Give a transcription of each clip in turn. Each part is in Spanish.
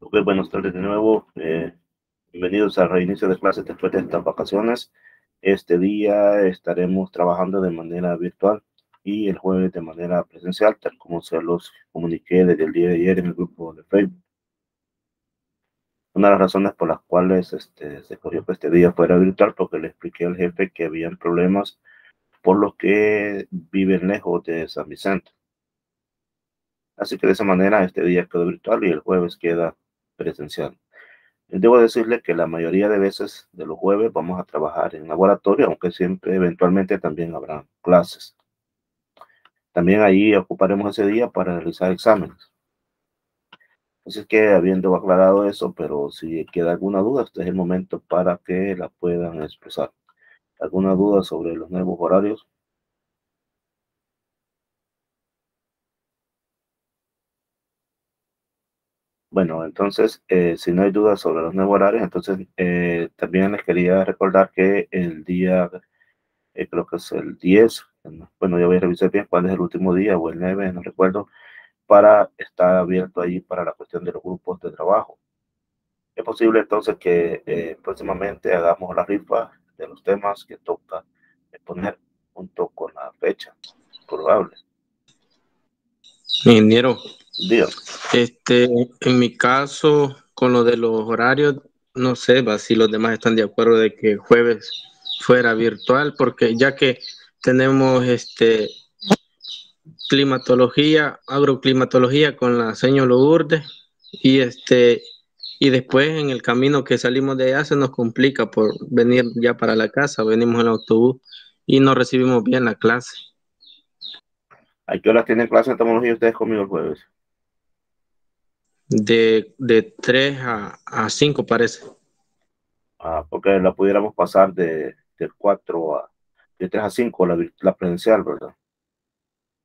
Ok, buenas tardes de nuevo. Bienvenidos al reinicio de clases después de estas vacaciones. Este día estaremos trabajando de manera virtual y el jueves de manera presencial, tal como se los comuniqué desde el día de ayer en el grupo de Facebook. Una de las razones por las cuales se escogió que este día fuera virtual, porque le expliqué al jefe que habían problemas por los que viven lejos de San Vicente. Así que de esa manera este día quedó virtual y el jueves queda presencial. Debo decirle que la mayoría de veces de los jueves vamos a trabajar en laboratorio, aunque siempre eventualmente también habrá clases. También ahí ocuparemos ese día para realizar exámenes. Así que habiendo aclarado eso, pero si queda alguna duda, este es el momento para que la puedan expresar. ¿Alguna duda sobre los nuevos horarios? Bueno, entonces, si no hay dudas sobre los nuevos horarios, entonces también les quería recordar que el día, creo que es el 10, bueno, ya voy a revisar bien cuál es el último día o el 9, no recuerdo, para estar abierto ahí para la cuestión de los grupos de trabajo. Es posible entonces que próximamente hagamos la rifa de los temas que toca exponer junto con la fecha probable. Ingeniero, Digo, en mi caso, con lo de los horarios, no sé si los demás están de acuerdo de que jueves fuera virtual, porque ya que tenemos climatología, agroclimatología con la señora Lourdes, y y después en el camino que salimos de allá se nos complica por venir ya para la casa, venimos en el autobús y no recibimos bien la clase. ¿a qué horas tienen clase de entomología ustedes conmigo el jueves? De 3 a 5 parece. Porque la pudiéramos pasar de 4 a, de 3 a 5 la presencial, ¿verdad?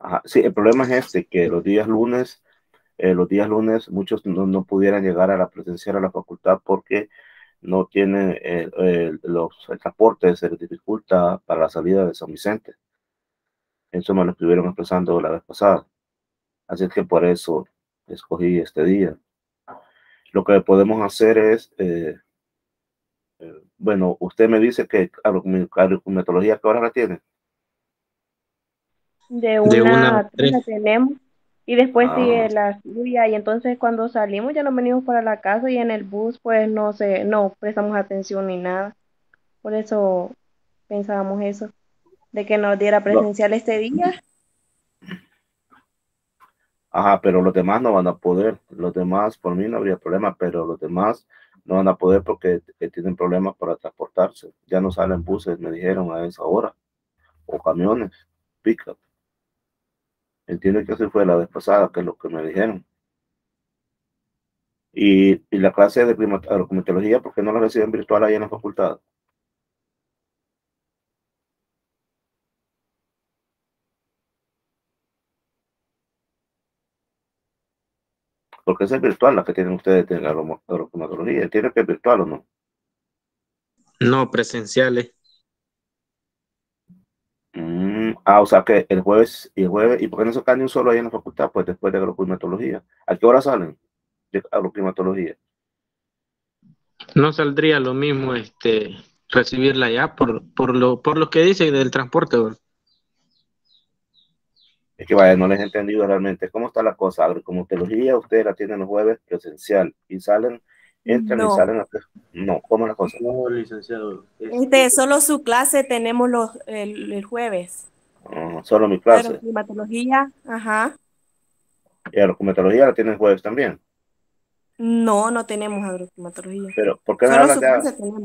Ajá. Sí, el problema es que los días lunes muchos no pudieran llegar a la presencial a la facultad porque no tienen el transporte, se les dificulta para la salida de San Vicente. Eso me lo estuvieron expresando la vez pasada. Así es que por eso escogí este día. Lo que podemos hacer es, bueno, usted me dice que agrometología, ¿qué hora la tiene? De De una una a a tres la 3. tenemos y después Ah, sigue la lluvia y entonces cuando salimos ya nos venimos para la casa y en el bus pues no prestamos atención ni nada. Por eso pensábamos eso, de que nos diera no. presencial este día. Ajá, pero los demás no van a poder. Los demás, por mí no habría problema, pero los demás no van a poder porque tienen problemas para transportarse. Ya no salen buses, me dijeron a esa hora, o camiones, pick-up. Entiendo que así fue la vez pasada, que es lo que me dijeron. Y la clase de agrometología, ¿por qué no la reciben virtual ahí en la facultad? Porque esa es virtual la que tienen ustedes de la agrometología. ¿Entienden que es virtual o no? No, presenciales. O sea que ¿y por qué no se cae ni un solo ahí en la facultad? Pues después de agroclimatología. ¿A qué hora salen de agroclimatología? No saldría lo mismo recibirla ya por lo que dice del transporte, güey. Es que vaya, no les he entendido realmente cómo está la cosa. Agroclimatología, ustedes la tienen los jueves presencial y salen, entran y No, salen. No, ¿cómo es la cosa? No, licenciado. solo su clase tenemos el jueves. Solo mi clase. Agroclimatología, ajá. Y agroclimatología la tienen jueves también. No, no tenemos agroclimatología. Pero, ¿por qué me Solo hablan su de... clase tenemos.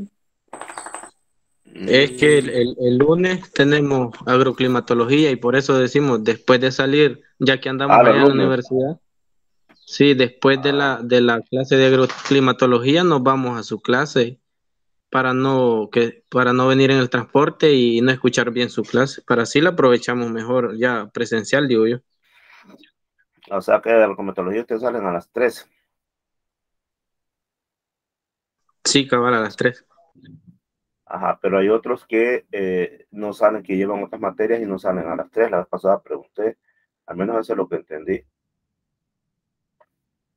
Es que Mm, el lunes tenemos agroclimatología y por eso decimos, después de salir, ya que andamos los allá en la lunes. universidad, sí, después de Ah, de la clase de agroclimatología nos vamos a su clase para no venir en el transporte y no escuchar bien su clase, para así la aprovechamos mejor ya presencial, digo yo. o sea que de agroclimatología ustedes salen a las 3. Sí, cabal, a las 3. Ajá, pero hay otros que no salen, que llevan otras materias y no salen a las 3. La vez pasada pregunté, al menos eso es lo que entendí.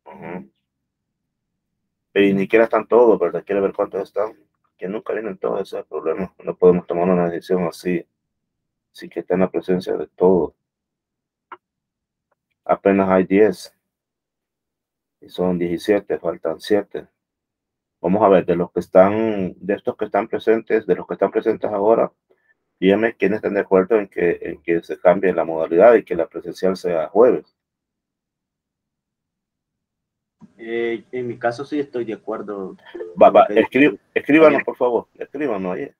Ujú. pero ni siquiera están todos, ¿verdad? Quiere ver cuántos están. Que nunca vienen todos, ese es el problema. No podemos tomar una decisión así, sí que está en la presencia de todos. Apenas hay 10 y son 17, faltan 7. Vamos a ver, de estos que están presentes, de los que están presentes ahora, díganme quiénes están de acuerdo en que se cambie la modalidad y que la presencial sea jueves. En mi caso sí estoy de acuerdo. Escríbanos, por favor, escríbanos ahí.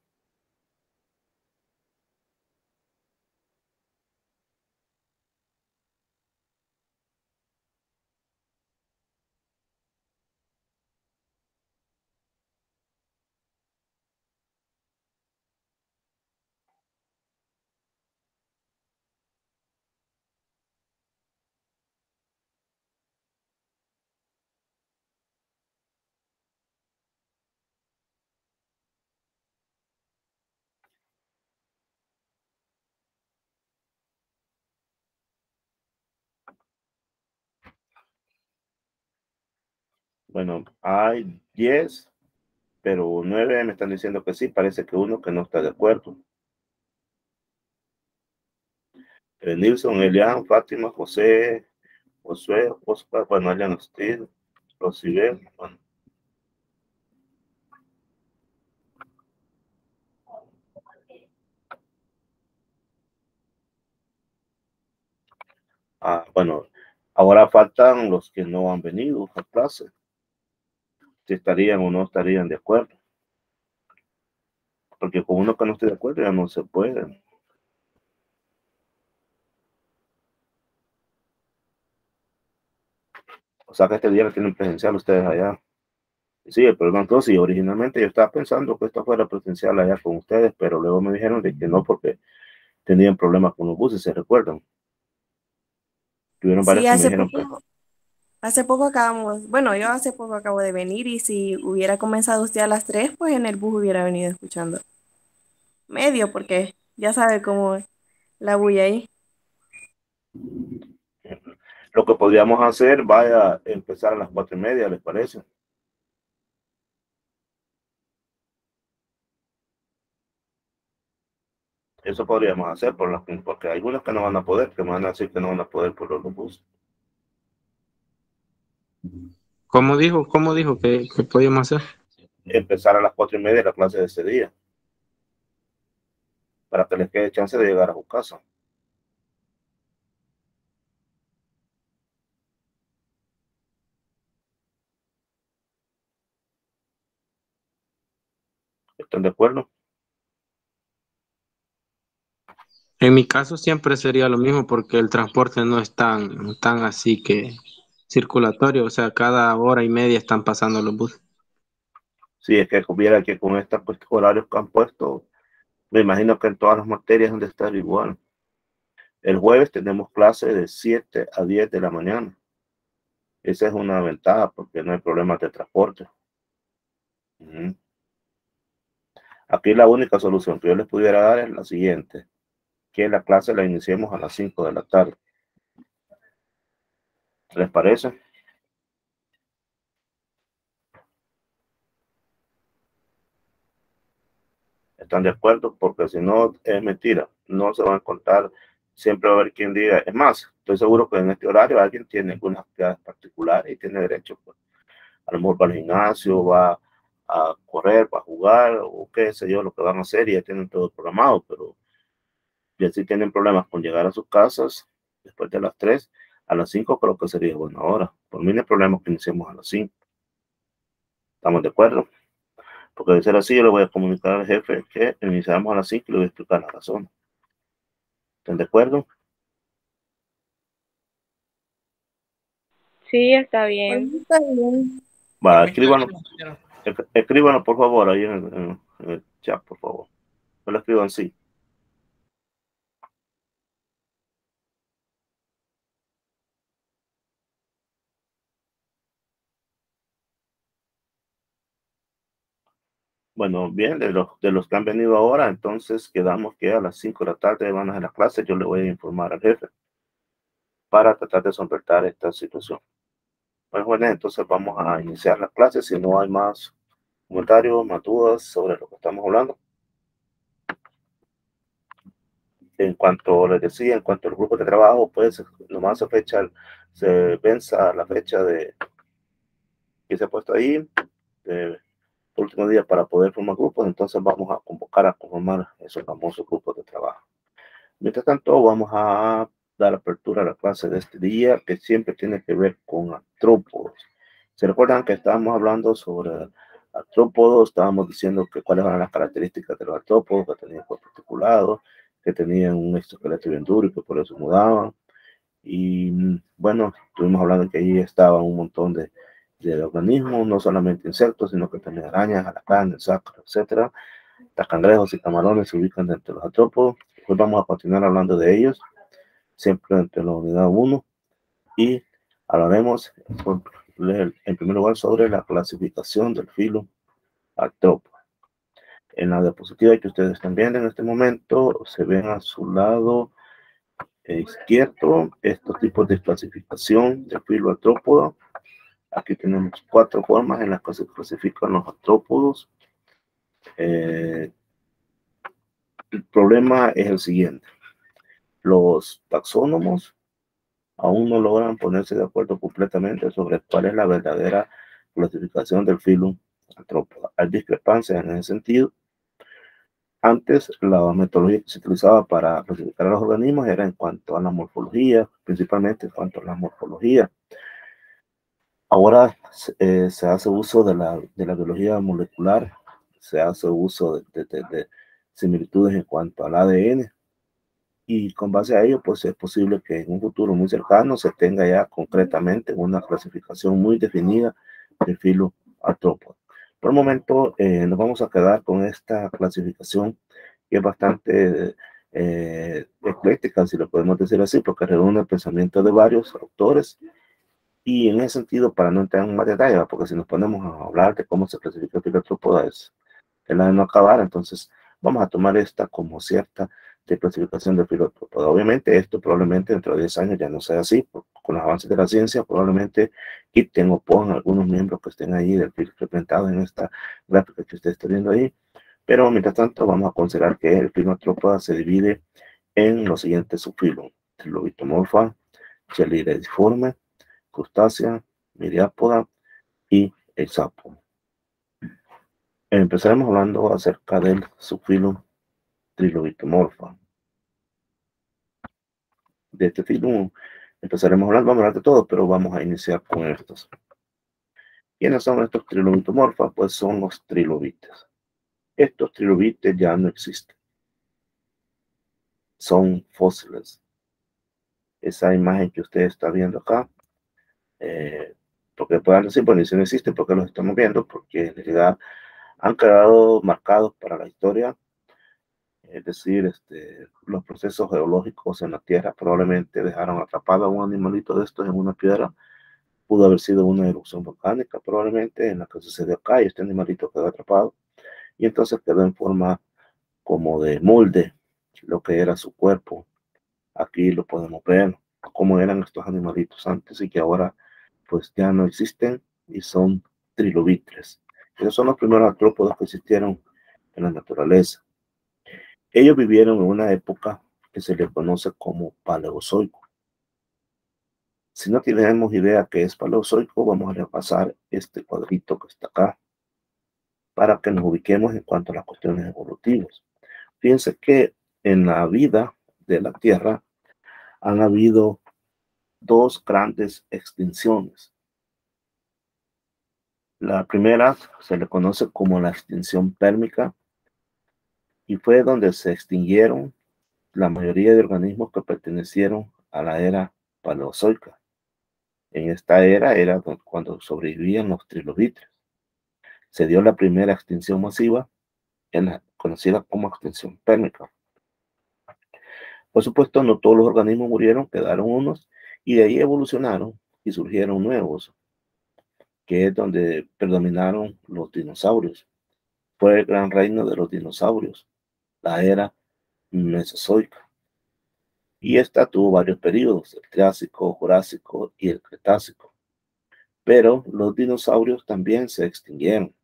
Bueno, hay 10, pero 9 me están diciendo que sí, parece que uno que no está de acuerdo. Nilson, Elian, Fátima, José, Josué, Oscar, bueno, Elian Steel, Rosibel, bueno. Bueno, ahora faltan los que no han venido a clase. Si estarían o no estarían de acuerdo. Porque con uno que no esté de acuerdo ya no se puede. O sea que este día lo tienen presencial ustedes allá. Sí, el problema entonces, y originalmente yo estaba pensando que esto fuera presencial allá con ustedes, pero luego me dijeron de que no porque tenían problemas con los buses, ¿se recuerdan? Tuvieron varios Sí, que me dijeron que hace poco acabamos, bueno, yo hace poco acabo de venir y si hubiera comenzado usted a las 3 pues en el bus hubiera venido escuchando medio, porque ya sabe cómo es la bulla ahí. lo que podríamos hacer, vaya a empezar a las 4:30, ¿les parece? Eso podríamos hacer porque hay algunos que no van a poder, que me van a decir que no van a poder por los buses. ¿Cómo dijo que podíamos hacer? Empezar a las 4:30 la clase de ese día, para que les quede chance de llegar a su casa. ¿Están de acuerdo? En mi caso siempre sería lo mismo porque el transporte no es tan así que circulatorio, o sea, cada hora y media están pasando los buses. Si es que hubiera que con estos horarios que han puesto, me imagino que en todas las materias han de estar igual. El jueves tenemos clase de 7 a 10 de la mañana. Esa es una ventaja porque no hay problemas de transporte. Ujú. Aquí la única solución que yo les pudiera dar es la siguiente, que la clase la iniciemos a las 5 de la tarde. ¿Les parece? ¿Están de acuerdo? Porque si no, es mentira. No se van a contar. Siempre va a haber quien diga. Es más, estoy seguro que en este horario alguien tiene algunas actividades particulares y tiene derecho. Pues, a lo mejor va al gimnasio, va a correr, va a jugar o qué sé yo, lo que van a hacer y ya tienen todo programado. Pero ya si tienen problemas con llegar a sus casas después de las 3, a las 5 creo que sería buena hora. Por mí no hay problema que iniciemos a las 5. ¿Estamos de acuerdo? Porque de ser así, yo le voy a comunicar al jefe que iniciamos a las 5 y le voy a explicar la razón. ¿Están de acuerdo? Sí, está Pues bien. está bien. Va, escríbanos por favor ahí en el chat, por favor. No lo escriban sí. Bueno, bien, de los que han venido ahora, entonces quedamos que a las 5 de la tarde van a hacer la clase. Yo le voy a informar al jefe para tratar de solventar esta situación. Bueno, jóvenes, entonces vamos a iniciar la clase. Si no hay más comentarios, más dudas sobre lo que estamos hablando. En cuanto les decía, en cuanto al grupo de trabajo, pues nomás se venza la fecha de que se ha puesto ahí, de último día para poder formar grupos, entonces vamos a convocar a formar esos famosos grupos de trabajo. Mientras tanto, vamos a dar apertura a la clase de este día, que siempre tiene que ver con artrópodos. ¿Se recuerdan que estábamos hablando sobre artrópodos? Estábamos diciendo que cuáles eran las características de los artrópodos, que tenían cuerpo articulado, que tenían un exoesqueleto bien duro y que por eso mudaban. Y bueno, estuvimos hablando que ahí estaban un montón de organismos, no solamente insectos, sino que también arañas, alacranes, sacros, etcétera. Hasta cangrejos y camarones se ubican dentro de los artrópodos. Hoy vamos a continuar hablando de ellos, siempre entre la unidad 1, y hablaremos en primer lugar sobre la clasificación del filo artrópodo. En la diapositiva que ustedes están viendo en este momento, se ven a su lado izquierdo estos tipos de clasificación del filo artrópodo. Aquí tenemos 4 formas en las que se clasifican los artrópodos. El problema es el siguiente. Los taxónomos aún no logran ponerse de acuerdo completamente sobre cuál es la verdadera clasificación del filo artrópodo. Hay discrepancias en ese sentido. Antes, la metodología que se utilizaba para clasificar a los organismos era en cuanto a la morfología, principalmente en cuanto a la morfología. Ahora se hace uso de la biología molecular, se hace uso de similitudes en cuanto al ADN, y con base a ello, pues es posible que en un futuro muy cercano se tenga ya concretamente una clasificación muy definida del filo artrópodo. Por el momento nos vamos a quedar con esta clasificación que es bastante ecléctica, si lo podemos decir así, porque reúne el pensamiento de varios autores. Y en ese sentido, para no entrar en más detalle, porque si nos ponemos a hablar de cómo se clasifica el filo artrópodo, es la de no acabar. Entonces vamos a tomar esta como cierta de clasificación del filo artrópodo. Obviamente esto probablemente dentro de 10 años ya no sea así, con los avances de la ciencia probablemente quiten o pongan algunos miembros que estén ahí del filo representados en esta gráfica que usted está viendo ahí, pero mientras tanto vamos a considerar que el filo artrópodo se divide en los siguientes subfilos: Trilobitomorpha, Chelideiforme, Crustácea, Miriápoda y Hexápoda. Empezaremos hablando acerca del subfilo Trilobitomorpha. De este filo empezaremos hablando, vamos a hablar de todo, pero vamos a iniciar con estos. ¿Quiénes son estos Trilobitomorpha? Pues son los trilobites. Estos trilobites ya no existen. Son fósiles. Esa imagen que usted está viendo acá, porque puedan decir, bueno, si no existe, ¿por qué los estamos viendo? Porque en realidad han quedado marcados para la historia. Es decir, los procesos geológicos en la Tierra probablemente dejaron atrapado a un animalito de estos en una piedra. Pudo haber sido una erupción volcánica probablemente en la que sucedió acá, y este animalito quedó atrapado y entonces quedó en forma como de molde lo que era su cuerpo. Aquí lo podemos ver cómo eran estos animalitos antes y que ahora pues ya no existen y son trilobites. Esos son los primeros artrópodos que existieron en la naturaleza. Ellos vivieron en una época que se les conoce como Paleozoico. Si no tenemos idea qué es Paleozoico, vamos a repasar este cuadrito que está acá para que nos ubiquemos en cuanto a las cuestiones evolutivas. Fíjense que en la vida de la Tierra han habido 2 grandes extinciones. La primera se le conoce como la extinción pérmica y fue donde se extinguieron la mayoría de organismos que pertenecieron a la era paleozoica. En esta era cuando sobrevivían los trilobites. Se dio la primera extinción masiva, conocida como extinción pérmica. Por supuesto, no todos los organismos murieron, quedaron unos, y de ahí evolucionaron y surgieron nuevos, que es donde predominaron los dinosaurios. Fue el gran reino de los dinosaurios, la era mesozoica. Y esta tuvo varios periodos: el Triásico, Jurásico y el Cretácico. Pero los dinosaurios también se extinguieron.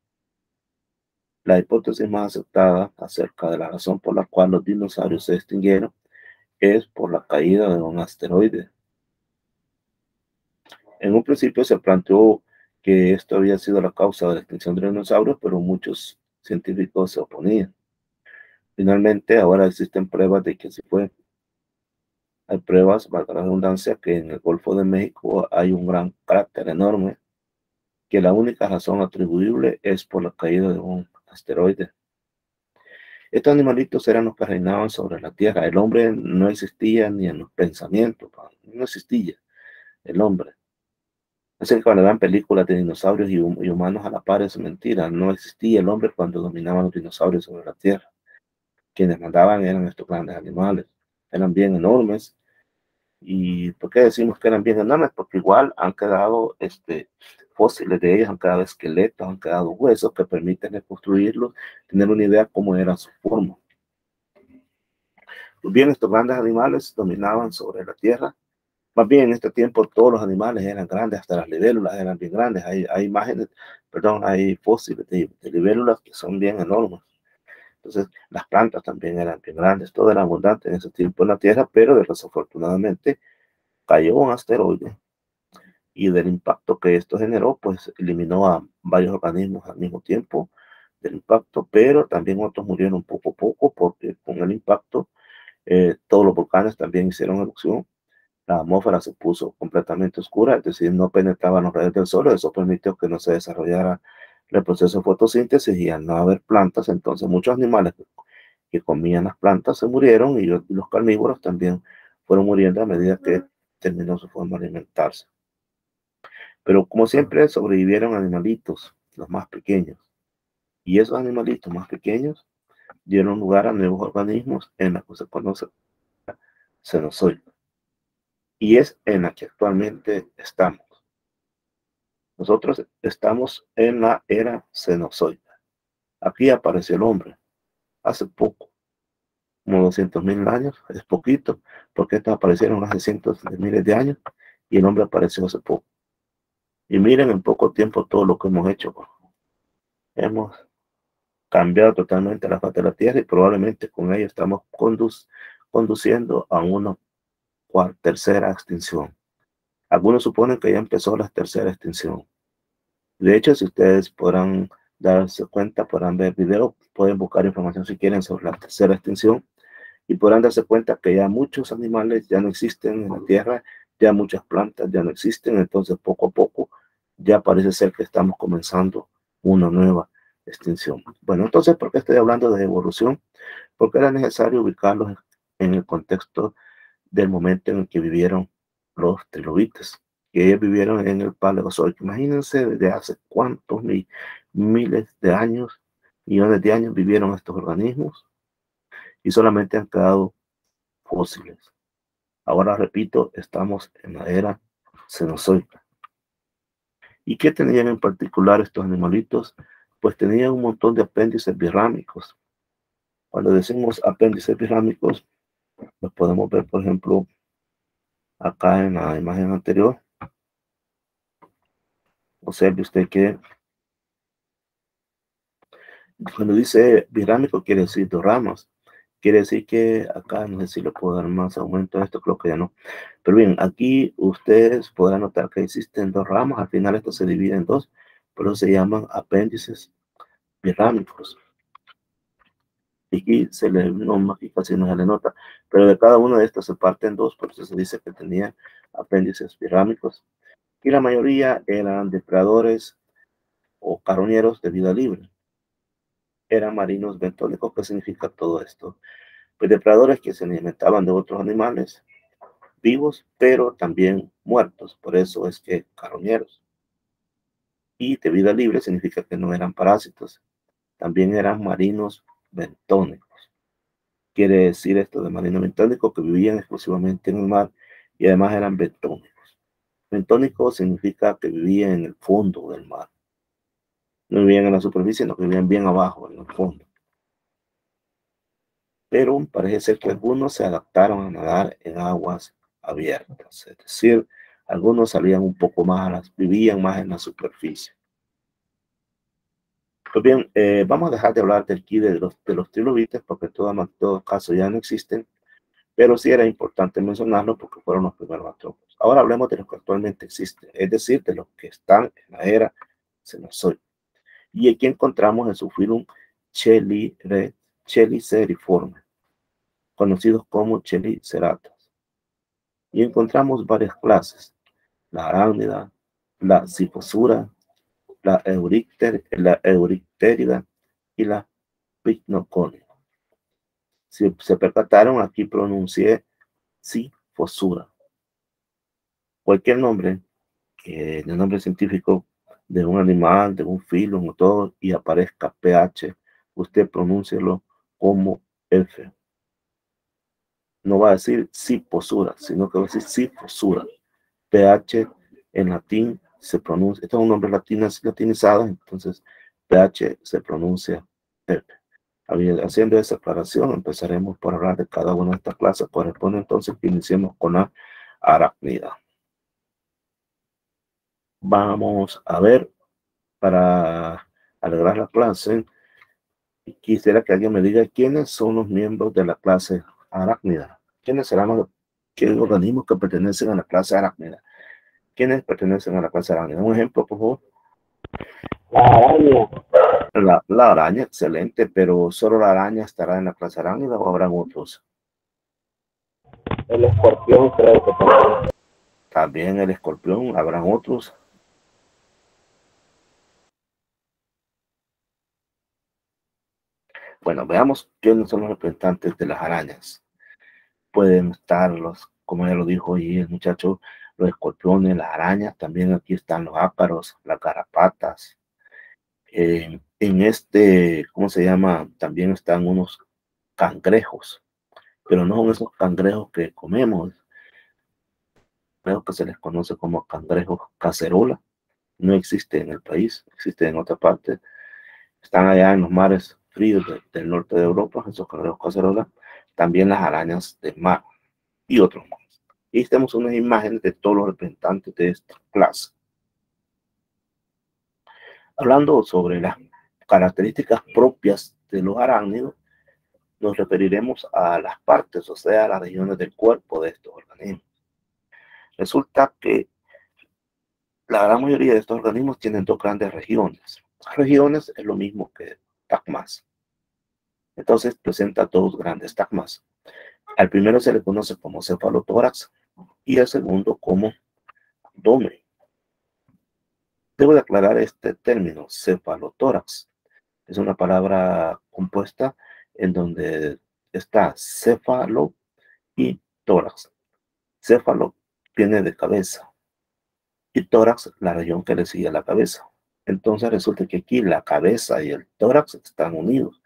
La hipótesis más aceptada acerca de la razón por la cual los dinosaurios se extinguieron es por la caída de un asteroide. En un principio se planteó que esto había sido la causa de la extinción de los dinosaurios, pero muchos científicos se oponían. Finalmente, ahora existen pruebas de que así fue. Hay pruebas, valga la redundancia, que en el Golfo de México hay un gran cráter enorme, que la única razón atribuible es por la caída de un asteroide. Estos animalitos eran los que reinaban sobre la tierra. El hombre no existía ni en los pensamientos, no existía el hombre. Así que cuando dan películas de dinosaurios y humanos a la par es mentira. No existía el hombre cuando dominaban los dinosaurios sobre la tierra. Quienes mandaban eran estos grandes animales. Eran bien enormes. ¿Y por qué decimos que eran bien enormes? Porque igual han quedado fósiles de ellos, han quedado esqueletos, han quedado huesos que permiten reconstruirlos, tener una idea cómo era su forma. Pues bien, estos grandes animales dominaban sobre la tierra. Más bien en este tiempo todos los animales eran grandes, hasta las libélulas eran bien grandes. Hay imágenes, perdón, hay fósiles de libélulas que son bien enormes. Entonces las plantas también eran bien grandes, todo era abundante en ese tiempo en la tierra, pero desafortunadamente cayó un asteroide y del impacto que esto generó, pues eliminó a varios organismos al mismo tiempo del impacto, pero también otros murieron poco a poco porque con el impacto todos los volcanes también hicieron erupción. La atmósfera se puso completamente oscura, es decir, no penetraban los rayos del sol. Eso permitió que no se desarrollara el proceso de fotosíntesis y al no haber plantas, entonces muchos animales que comían las plantas se murieron y los carnívoros también fueron muriendo a medida que terminó su forma de alimentarse. Pero como siempre sobrevivieron animalitos, los más pequeños. Y esos animalitos más pequeños dieron lugar a nuevos organismos en la que se conoce Cenozoica. Y es en la que actualmente estamos. Nosotros estamos en la era Cenozoica. Aquí apareció el hombre hace poco, como 200.000 años, es poquito, porque estos aparecieron hace cientos de miles de años y el hombre apareció hace poco. Y miren en poco tiempo todo lo que hemos hecho. Hemos cambiado totalmente la faz de la Tierra y probablemente con ello estamos conduciendo a una tercera extinción. Algunos suponen que ya empezó la tercera extinción. De hecho, si ustedes podrán darse cuenta, podrán ver videos, pueden buscar información si quieren sobre la tercera extinción y podrán darse cuenta que ya muchos animales ya no existen en la Tierra, ya muchas plantas ya no existen, entonces poco a poco ya parece ser que estamos comenzando una nueva extinción. Bueno, entonces, ¿por qué estoy hablando de evolución? Porque era necesario ubicarlos en el contexto del momento en el que vivieron los trilobites, que ellos vivieron en el Paleozoico. Imagínense desde hace cuántos miles de años, millones de años vivieron estos organismos y solamente han quedado fósiles. Ahora repito, estamos en la era Cenozoica. ¿Y qué tenían en particular estos animalitos? Pues tenían un montón de apéndices birrámicos. Cuando decimos apéndices birrámicos, los podemos ver, por ejemplo, acá en la imagen anterior. Observe usted que cuando dice birrámico quiere decir dos ramas. Quiere decir que acá, no sé si le puedo dar más aumento a esto, creo que ya no. Pero bien, aquí ustedes podrán notar que existen dos ramas. Al final esto se divide en dos, pero se llaman apéndices birrámicos. Y aquí se le nombra, aquí casi no se le nota, pero de cada uno de estos se parte en dos, por eso se dice que tenía apéndices birrámicos. Y la mayoría eran depredadores o carroñeros de vida libre. Eran marinos bentónicos. ¿Qué significa todo esto? Pues depredadores que se alimentaban de otros animales vivos, pero también muertos. Por eso es que carroñeros. Y de vida libre significa que no eran parásitos. También eran marinos bentónicos. Quiere decir esto de marino bentónico que vivían exclusivamente en el mar y además eran bentónicos. Bentónico significa que vivían en el fondo del mar. No vivían en la superficie, sino que vivían bien abajo, en el fondo. Pero parece ser que algunos se adaptaron a nadar en aguas abiertas, es decir, Algunos salían un poco más, vivían más en la superficie. Pues bien, vamos a dejar de hablar aquí de los trilobites porque en todo caso ya no existen, pero sí era importante mencionarlo porque fueron los primeros artrópodos. Ahora hablemos de los que actualmente existen, es decir, de los que están en la era Cenozoica. Y aquí encontramos el subfilum Cheliceriforme, conocidos como Cheliceratas. Y encontramos varias clases: la arácnida, la Sifosura, la Euricterida y la Pycnoconida. Si se percataron, aquí pronuncié Sifosura. Cualquier nombre, el nombre científico de un animal, de un filo, o todo, y aparezca PH, usted pronúncielo como F. No va a decir Siposura, sino que va a decir Sifosura. PH en latín se pronuncia, este es un nombre latinizado, entonces PH se pronuncia F. Haciendo esa aclaración, empezaremos por hablar de cada una de estas clases. Corresponde entonces que iniciemos con la arácnida. Vamos a ver, para alegrar la clase, quisiera que alguien me diga quiénes son los miembros de la clase arácnida. ¿Quiénes serán los organismos que pertenecen a la clase arácnida? ¿Quiénes pertenecen a la clase arácnida? Un ejemplo, por favor. La araña. La araña, excelente, pero ¿solo la araña estará en la clase arácnida o habrán otros? El escorpión creo que también. También el escorpión, habrán otros. Bueno, veamos quiénes son los representantes de las arañas. Pueden estar como ya lo dijo ahí el muchacho, los escorpiones, las arañas, también aquí están los ácaros, las garrapatas. En ¿cómo se llama? También están unos cangrejos, pero no son esos cangrejos que comemos, creo que se les conoce como cangrejos cacerola. No existe en el país, existe en otra parte. Están allá en los mares fríos del norte de Europa, esos cangrejos cacerola. También las arañas de mar y otros más. Y tenemos unas imágenes de todos los representantes de esta clase. Hablando sobre las características propias de los arácnidos, nos referiremos a las partes, o sea, a las regiones del cuerpo de estos organismos. Resulta que la gran mayoría de estos organismos tienen dos grandes regiones. Regiones es lo mismo que tagmas. Entonces presenta dos grandes tagmas. Al primero se le conoce como cefalotórax y al segundo como abdomen. Debo de aclarar este término, cefalotórax. Es una palabra compuesta en donde está céfalo y tórax. Céfalo viene de cabeza y tórax la región que le sigue a la cabeza. Entonces resulta que aquí la cabeza y el tórax están unidos.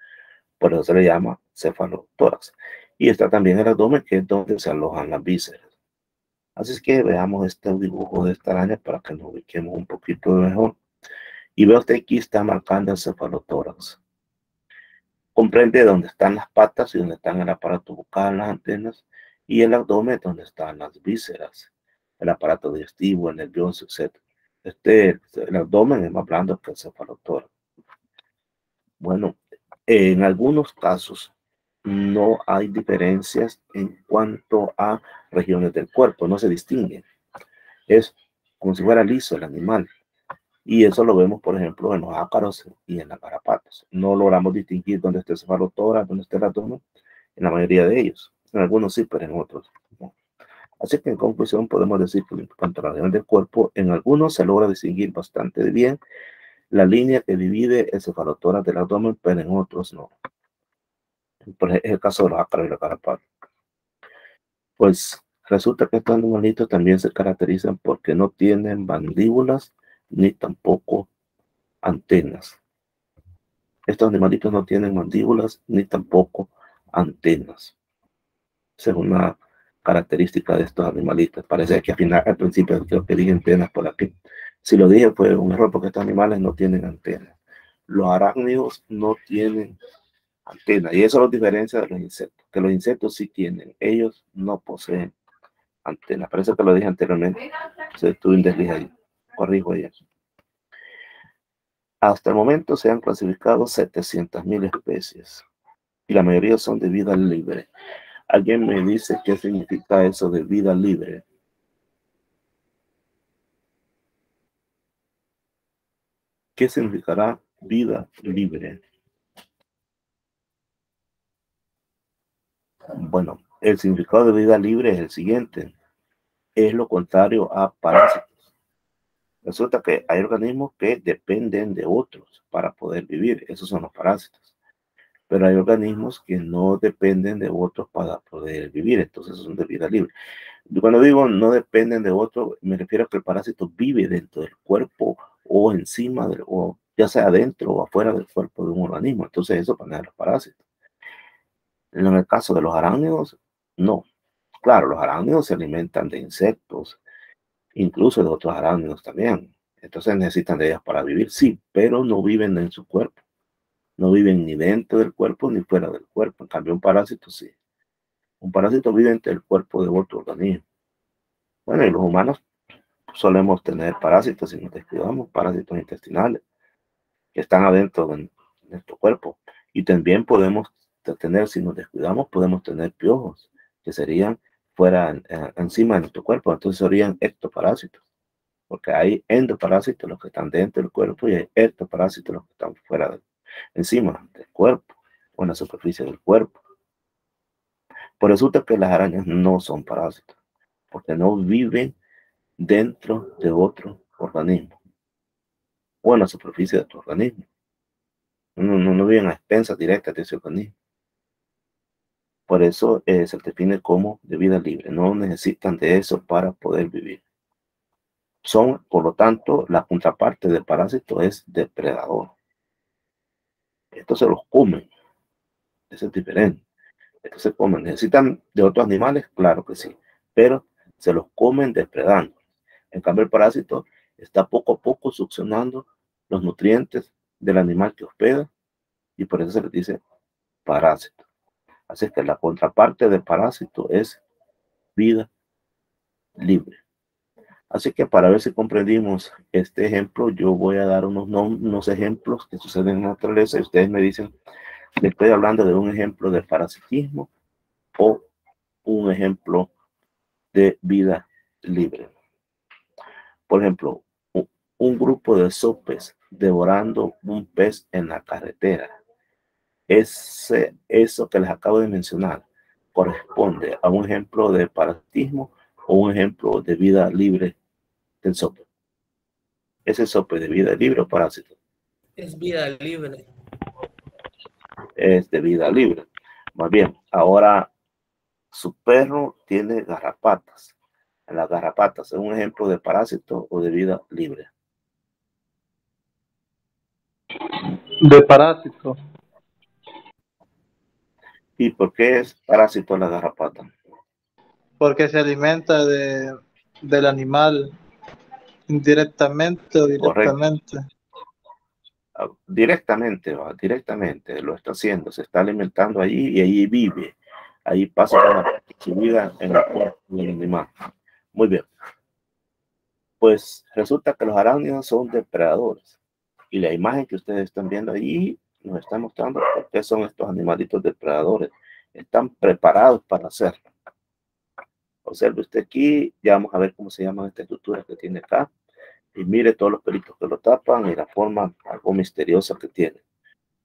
Por eso se le llama cefalotórax. Y está también el abdomen, que es donde se alojan las vísceras. Así es que veamos este dibujo de esta araña para que nos ubiquemos un poquito mejor. Y veo que aquí está marcando el cefalotórax. Comprende dónde están las patas y dónde están el aparato bucal, las antenas, y el abdomen donde están las vísceras, el aparato digestivo, el nervioso, etc. El abdomen es más blando que el cefalotórax. Bueno, en algunos casos no hay diferencias en cuanto a regiones del cuerpo, no se distinguen. Es como si fuera liso el animal. Y eso lo vemos, por ejemplo, en los ácaros y en las garrapatas. No logramos distinguir dónde está el cefalotórax, dónde está el abdomen, en la mayoría de ellos. En algunos sí, pero en otros no. Así que en conclusión podemos decir que en cuanto a la región del cuerpo, en algunos se logra distinguir bastante bien la línea que divide el cefalotórax del abdomen, pero en otros no. Por ejemplo, es el caso de los ácaros y las garrapatas. Pues resulta que estos animalitos también se caracterizan porque no tienen mandíbulas ni tampoco antenas. Estos animalitos no tienen mandíbulas ni tampoco antenas. Esa es una característica de estos animalitos. Parece que al principio creo que dije antenas por aquí. Si lo dije fue un error porque estos animales no tienen antenas. Los arácnidos no tienen antenas y eso los diferencia de los insectos, que los insectos sí tienen, ellos no poseen Antenas, parece que lo dije anteriormente. Se estuvo en desliz ahí. Corrijo ahí. Hasta el momento se han clasificado 700.000 especies y la mayoría son de vida libre. ¿Alguien me dice qué significa eso de vida libre? ¿Qué significará vida libre? Bueno, el significado de vida libre es el siguiente. Es lo contrario a parásitos. Resulta que hay organismos que dependen de otros para poder vivir. Esos son los parásitos. Pero hay organismos que no dependen de otros para poder vivir. Entonces son de vida libre. Cuando digo no dependen de otros, me refiero a que el parásito vive dentro del cuerpo o encima, o ya sea dentro o afuera del cuerpo de un organismo. Entonces eso para los parásitos. En el caso de los arácnidos, no. Claro, los arácnidos se alimentan de insectos, incluso de otros arácnidos también. Entonces necesitan de ellas para vivir, sí, pero no viven en su cuerpo. No viven ni dentro del cuerpo ni fuera del cuerpo. En cambio, un parásito sí. Un parásito vive entre el cuerpo de otro organismo. Bueno, y los humanos solemos tener parásitos, si nos descuidamos, parásitos intestinales, que están adentro de nuestro cuerpo. Y también podemos tener, si nos descuidamos, podemos tener piojos, que serían fuera, encima de nuestro cuerpo. Entonces serían ectoparásitos, porque hay endoparásitos, los que están dentro del cuerpo, y hay ectoparásitos, los que están fuera, encima del cuerpo, o en la superficie del cuerpo. Por eso es que las arañas no son parásitos, porque no viven dentro de otro organismo, o en la superficie de otro organismo. No viven a expensas directas de ese organismo. Por eso se define como de vida libre. No necesitan de eso para poder vivir. Son, por lo tanto, la contraparte del parásito es depredador. Estos se los comen. Eso es diferente. Estos se comen. ¿Necesitan de otros animales? Claro que sí. Pero se los comen depredando. En cambio, el parásito está poco a poco succionando los nutrientes del animal que hospeda, y por eso se les dice parásito. Así que la contraparte del parásito es vida libre. Así que para ver si comprendimos este ejemplo, yo voy a dar unos ejemplos que suceden en la naturaleza y ustedes me dicen, le estoy hablando de un ejemplo de parasitismo o un ejemplo de vida libre. Por ejemplo, un grupo de sopes devorando un pez en la carretera. Eso que les acabo de mencionar corresponde a un ejemplo de parasitismo o un ejemplo de vida libre del sope. ¿Ese sope de vida libre o parásito? Es vida libre. Es de vida libre. Más bien, ahora su perro tiene garrapatas. Las garrapatas es un ejemplo de parásito o de vida libre. De parásito. ¿Y por qué es parásito la garrapata? Porque se alimenta del animal indirectamente o directamente. Directamente lo está haciendo, se está alimentando allí y allí vive. Ahí pasa su vida en el cuerpo del animal. Muy bien. Pues resulta que los arácnidos son depredadores. Y la imagen que ustedes están viendo ahí nos está mostrando por qué son estos animalitos depredadores. Están preparados para hacerlo. Observe usted aquí, ya vamos a ver cómo se llaman estas estructuras que tiene acá. Y mire todos los pelitos que lo tapan y la forma algo misteriosa que tiene.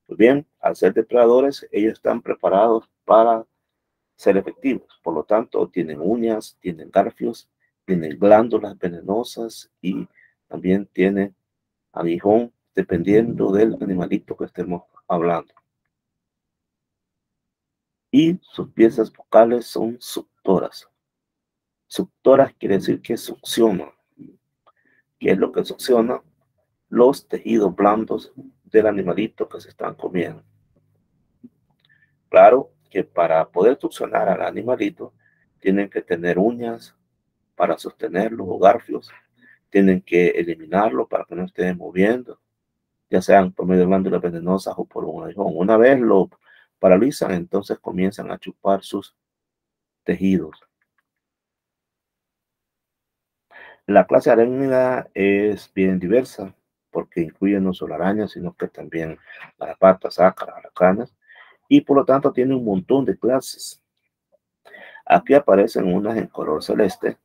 Pues bien, al ser depredadores, ellos están preparados para ser efectivos. Por lo tanto, tienen uñas, tienen garfios, tienen glándulas venenosas y también tienen aguijón, dependiendo del animalito que estemos hablando. Y sus piezas vocales son suctoras. Suctoras quiere decir que succionan. ¿Qué es lo que succiona? Los tejidos blandos del animalito que se están comiendo. Claro que para poder succionar al animalito, tienen que tener uñas para sostenerlo o garfios. Tienen que eliminarlo para que no esté moviendo, ya sean por medio de glándulas venenosas o por un aguijón. Una vez lo paralizan, entonces comienzan a chupar sus tejidos. La clase aracnida es bien diversa porque incluye no solo arañas, sino que también garrapatas, ácaras, alacranes, y por lo tanto tiene un montón de clases. Aquí aparecen unas en color celeste,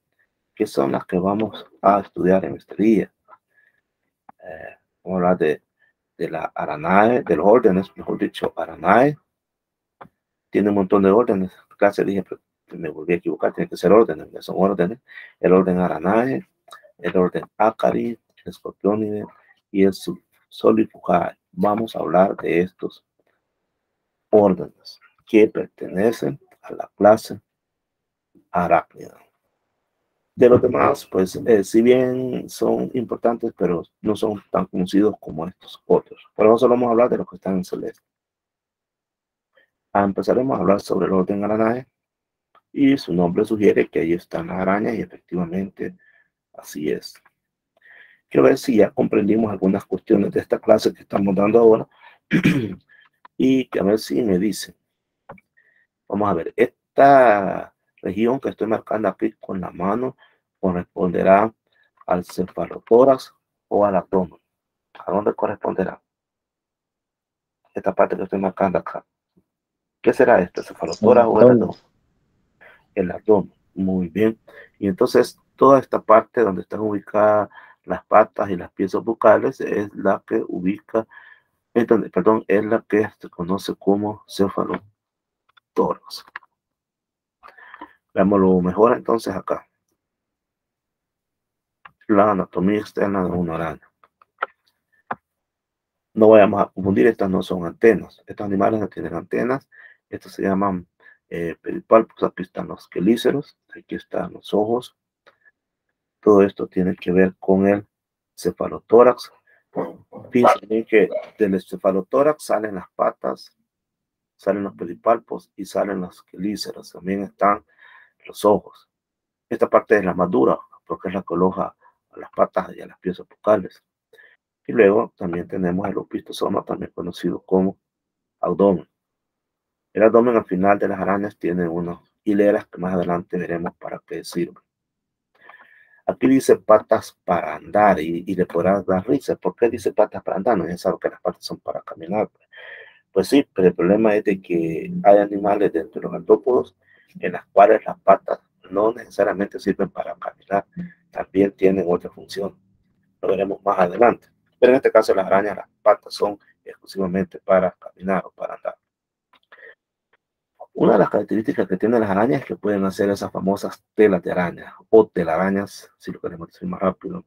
que son las que vamos a estudiar en este día. Vamos a hablar de la Aranae, de los órdenes, mejor dicho, Aranae. Tiene un montón de órdenes. Clase dije, pero me volví a equivocar, tiene que ser órdenes, ya son órdenes. El orden Aranae, el orden Acari, el Scorpionide y el Solifugae. Vamos a hablar de estos órdenes que pertenecen a la clase arácnida. De los demás, pues, si bien son importantes, pero no son tan conocidos como estos otros. Por eso solo vamos a hablar de los que están en celeste. Empezaremos a hablar sobre el orden Aranae, y su nombre sugiere que ahí están las arañas, y efectivamente así es. Quiero ver si ya comprendimos algunas cuestiones de esta clase que estamos dando ahora, y que a ver si me dicen. Vamos a ver, esta región que estoy marcando aquí con la mano corresponderá al cefalotórax o al abdomen. ¿A dónde corresponderá? Esta parte que estoy marcando acá. ¿Qué será esto? ¿Cefalotórax o el abdomen? El abdomen. Muy bien. Y entonces toda esta parte donde están ubicadas las patas y las piezas bucales es la que ubica, perdón, es la que se conoce como cefalotórax. Veámoslo mejor entonces acá. La anatomía externa de una araña. No vayamos a confundir, estas no son antenas. Estos animales no tienen antenas. Estos se llaman pedipalpos. Aquí están los quelíceros, aquí están los ojos. Todo esto tiene que ver con el cefalotórax. Fíjense que del cefalotórax salen las patas, salen los pedipalpos y salen los quelíceros. También están los ojos. Esta parte es la más dura, porque es la que aloja a las patas y a las piezas bucales. Y luego también tenemos el opistosoma, también conocido como abdomen. El abdomen al final de las arañas tiene unas hileras que más adelante veremos para qué sirven. Aquí dice patas para andar y le podrás dar risa. ¿Por qué dice patas para andar? No es sabe que las patas son para caminar. Pues sí, pero el problema es de que hay animales dentro de los artrópodos en las cuales las patas no necesariamente sirven para caminar, también tienen otra función. Lo veremos más adelante. Pero en este caso las arañas, las patas son exclusivamente para caminar o para andar. Una de las características que tienen las arañas es que pueden hacer esas famosas telas de araña o telarañas, si lo queremos decir más rápido.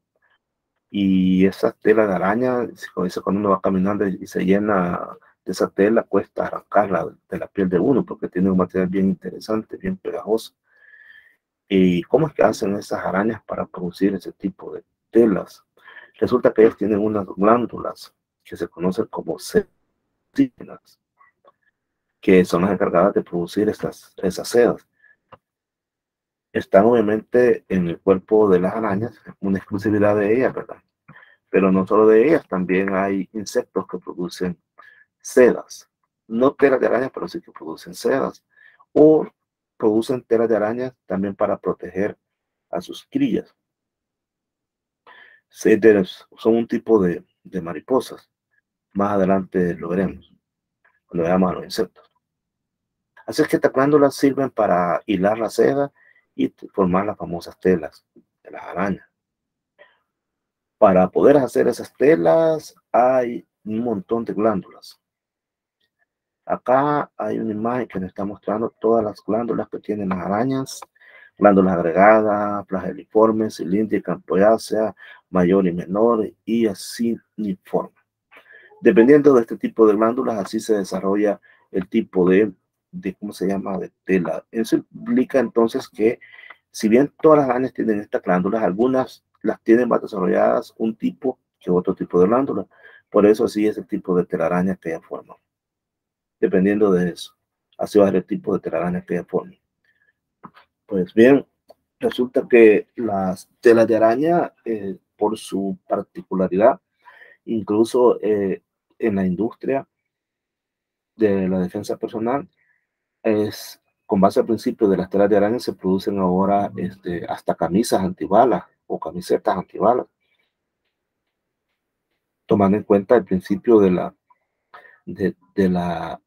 Y esas telas de araña, cuando uno va caminando y se llena de esa tela, cuesta arrancarla de la piel de uno porque tiene un material bien interesante, bien pegajoso. ¿Y cómo es que hacen esas arañas para producir ese tipo de telas? Resulta que ellas tienen unas glándulas que se conocen como setinas, que son las encargadas de producir esas sedas. Están obviamente en el cuerpo de las arañas, una exclusividad de ellas, ¿verdad? Pero no solo de ellas, también hay insectos que producen sedas. No telas de arañas, pero sí que producen sedas. O producen telas de arañas también para proteger a sus crías. Son un tipo de mariposas. Más adelante lo veremos, cuando veamos a los insectos. Así es que estas glándulas sirven para hilar la seda y formar las famosas telas de las arañas. Para poder hacer esas telas hay un montón de glándulas. Acá hay una imagen que nos está mostrando todas las glándulas que tienen las arañas. Glándulas agregadas, flageliformes, cilíndricas, ampoáceas, mayor y menor, y así uniforme. Dependiendo de este tipo de glándulas, así se desarrolla el tipo de ¿cómo se llama?, de tela. Eso implica entonces que, si bien todas las arañas tienen estas glándulas, algunas las tienen más desarrolladas un tipo que otro tipo de glándula. Por eso así es el tipo de telaraña que ella forma. Dependiendo de eso, así va a ser el tipo de telaraña que ella forma. Pues bien, resulta que las telas de araña, por su particularidad, incluso en la industria de la defensa personal, con base al principio de las telas de araña se producen ahora hasta camisas antibalas o camisetas antibalas, tomando en cuenta el principio de la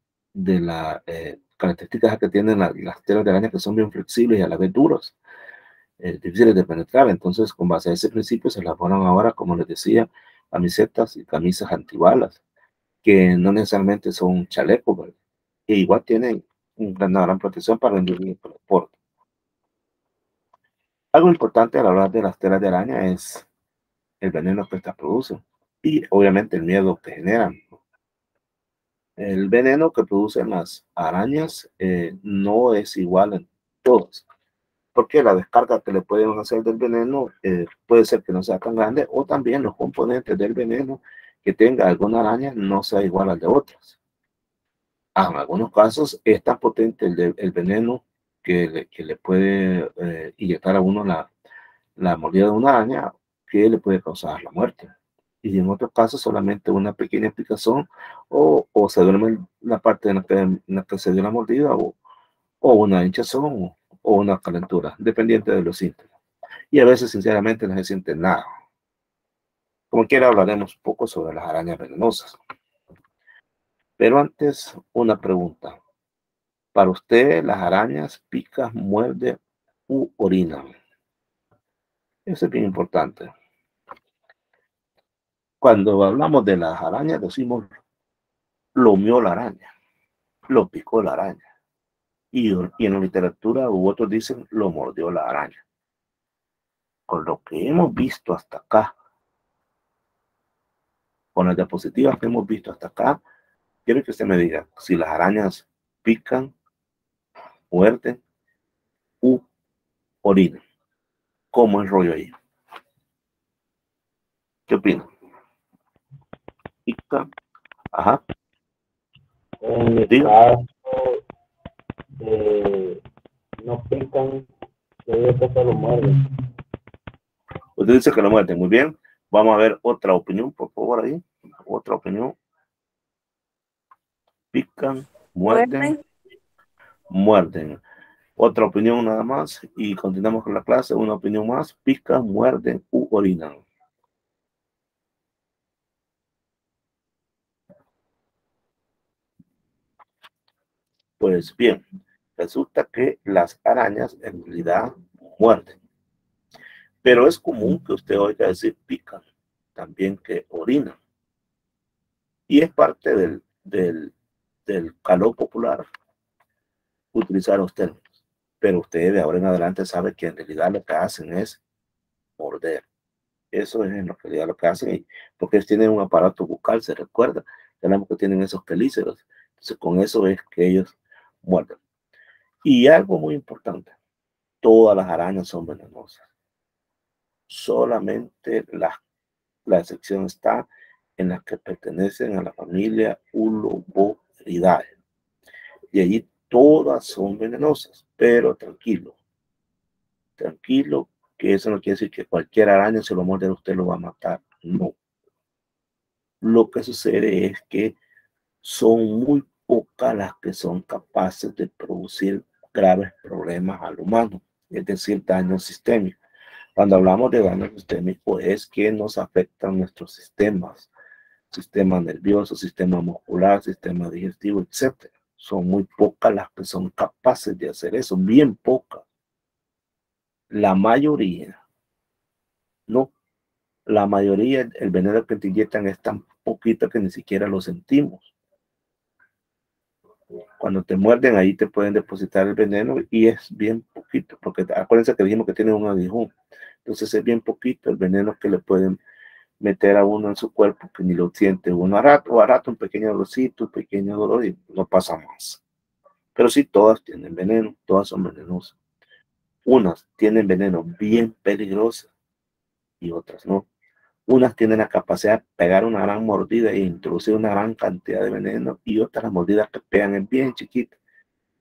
características que tienen las telas de araña, que son bien flexibles y a la vez duras, difíciles de penetrar. Entonces, con base a ese principio, se elaboran ahora, como les decía, camisetas y camisas antibalas, que no necesariamente son chalecos, ¿verdad? E igual tienen una gran protección para el transporte. Algo importante al hablar de las telas de araña es el veneno que estas producen y obviamente el miedo que generan. El veneno que producen las arañas no es igual en todas, porque la descarga que le pueden hacer del veneno puede ser que no sea tan grande, o también los componentes del veneno que tenga alguna araña no sea igual al de otras. En algunos casos es tan potente el veneno que le puede inyectar a uno la mordida de una araña, que le puede causar la muerte. Y en otros casos solamente una pequeña picazón o se duerme la parte en la que se dio la mordida, o una hinchazón o una calentura, dependiente de los síntomas. Y a veces sinceramente no se siente nada. Como quiera, hablaremos un poco sobre las arañas venenosas. Pero antes, una pregunta. Para usted, ¿las arañas pican, muerden u orinan? Eso es bien importante. Cuando hablamos de las arañas, decimos lo mió la araña, lo picó la araña. Y en la literatura otros dicen lo mordió la araña. Con lo que hemos visto hasta acá, con las diapositivas que hemos visto hasta acá, quiero que usted me diga si las arañas pican, muerden u orinan. ¿Cómo es el rollo ahí? ¿Qué opina? Pica, ajá. En mi caso, no pican, yo digo que solo muerden. Usted dice que lo muerden, muy bien. Vamos a ver otra opinión, por favor, ahí. Otra opinión. Pican, muerden, muerden. Otra opinión nada más y continuamos con la clase. Una opinión más. Pican, muerden u orinan. Pues bien, resulta que las arañas en realidad muerden. Pero es común que usted oiga decir pican, también que orinan. Y es parte del calor popular utilizar los términos. Pero usted de ahora en adelante sabe que en realidad lo que hacen es morder. Eso es en realidad lo que hacen, porque ellos tienen un aparato bucal, se recuerda. Tenemos que tienen esos quelíceros. Entonces con eso es que ellos muerden. Y algo muy importante, todas las arañas son venenosas. Solamente la excepción está en las que pertenecen a la familia Uloboridae. Y allí todas son venenosas, pero tranquilo. Tranquilo, que eso no quiere decir que cualquier araña se lo muerde a usted lo va a matar. No. Lo que sucede es que son muy pocas las que son capaces de producir graves problemas al humano, es decir, daño sistémico. Cuando hablamos de daño sistémico es que nos afectan nuestros sistemas, sistema nervioso, sistema muscular, sistema digestivo, etc. Son muy pocas las que son capaces de hacer eso, bien pocas. La mayoría, no, la mayoría, el veneno que te inyectan es tan poquito que ni siquiera lo sentimos. Cuando te muerden, ahí te pueden depositar el veneno y es bien poquito, porque acuérdense que dijimos que tiene un aguijón. Entonces es bien poquito el veneno que le pueden meter a uno en su cuerpo, que ni lo siente uno a rato, un pequeño dolorcito, un pequeño dolor y no pasa más. Pero sí, todas tienen veneno, todas son venenosas. Unas tienen veneno bien peligroso y otras no. Unas tienen la capacidad de pegar una gran mordida e introducir una gran cantidad de veneno, y otras las mordidas que pegan es bien chiquitas.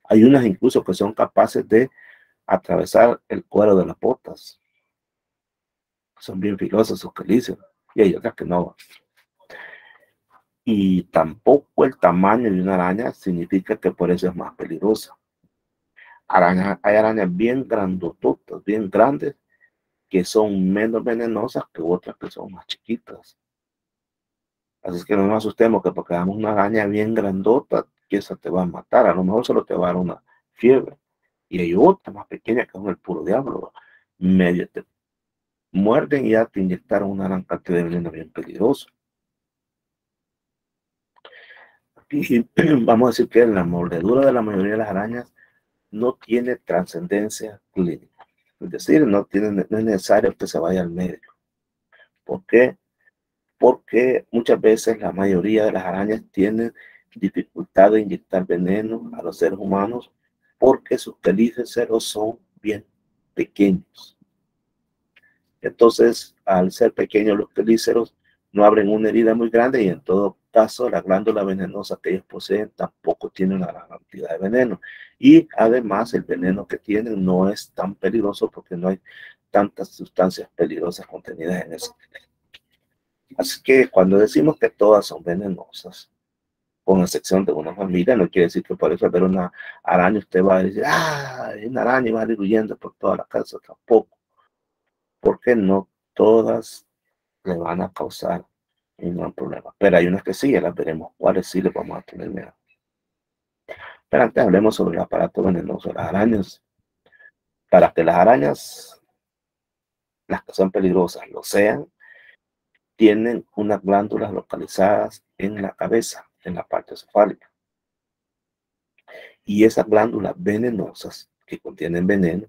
Hay unas incluso que son capaces de atravesar el cuero de las botas. Son bien filosas sus quelíceros, y hay otras que no. Y tampoco el tamaño de una araña significa que por eso es más peligrosa. Hay arañas bien grandototas, bien grandes, que son menos venenosas que otras que son más chiquitas. Así es que no nos asustemos que porque damos una araña bien grandota, que esa te va a matar. A lo mejor solo te va a dar una fiebre. Y hay otras más pequeñas que son el puro diablo. Medio te muerden y ya te inyectaron una gran cantidad de veneno bien peligroso. Y vamos a decir que la mordedura de la mayoría de las arañas no tiene trascendencia clínica. Es decir, no es necesario que se vaya al médico. ¿Por qué? Porque muchas veces la mayoría de las arañas tienen dificultad de inyectar veneno a los seres humanos porque sus quelíceros son bien pequeños. Entonces, al ser pequeños los quelíceros, no abren una herida muy grande y en todo caso la glándula venenosa que ellos poseen tampoco tiene una gran cantidad de veneno. Y además el veneno que tienen no es tan peligroso porque no hay tantas sustancias peligrosas contenidas en ese veneno. Así que cuando decimos que todas son venenosas, con excepción de una familia, no quiere decir que por eso ver una araña usted va a decir, ah, hay una araña y va a ir huyendo por toda la casa, tampoco. Porque no todas le van a causar ningún problema. Pero hay unas que sí, ya las veremos cuáles sí les vamos a tener miedo. Pero antes hablemos sobre el aparato venenoso de las arañas. Para que las arañas, las que son peligrosas, lo sean, tienen unas glándulas localizadas en la cabeza, en la parte cefálica. Y esas glándulas venenosas que contienen veneno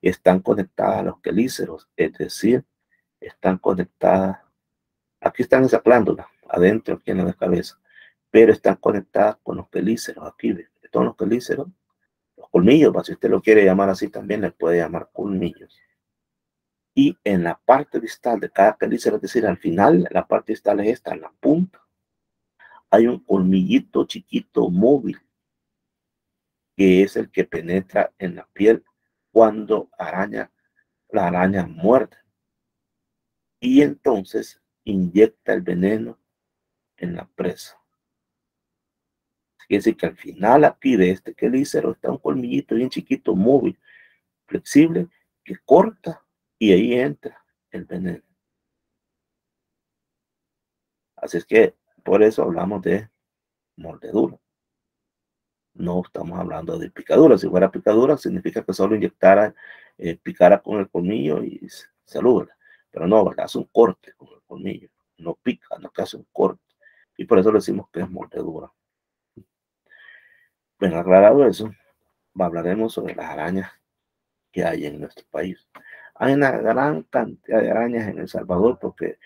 están conectadas a los quelíceros, es decir, están conectadas, aquí están esas glándulas, adentro, aquí en la cabeza, pero están conectadas con los quelíceros, aquí, están los quelíceros, los colmillos, si usted lo quiere llamar así también, le puede llamar colmillos. Y en la parte distal de cada quelícero, es decir, al final, la parte distal es esta, en la punta, hay un colmillito chiquito móvil, que es el que penetra en la piel cuando la araña muerde. Y entonces inyecta el veneno en la presa. Quiere decir que al final aquí de este quelícero está un colmillito bien chiquito, móvil, flexible, que corta y ahí entra el veneno. Así es que por eso hablamos de mordedura. No estamos hablando de picadura. Si fuera picadura, significa que solo inyectara, picara con el colmillo y se logra. Pero no, ¿verdad? Hace un corte con el colmillo. No pica, no que hace un corte. Y por eso le decimos que es mordedura. Bien, aclarado eso, hablaremos sobre las arañas que hay en nuestro país. Hay una gran cantidad de arañas en El Salvador porque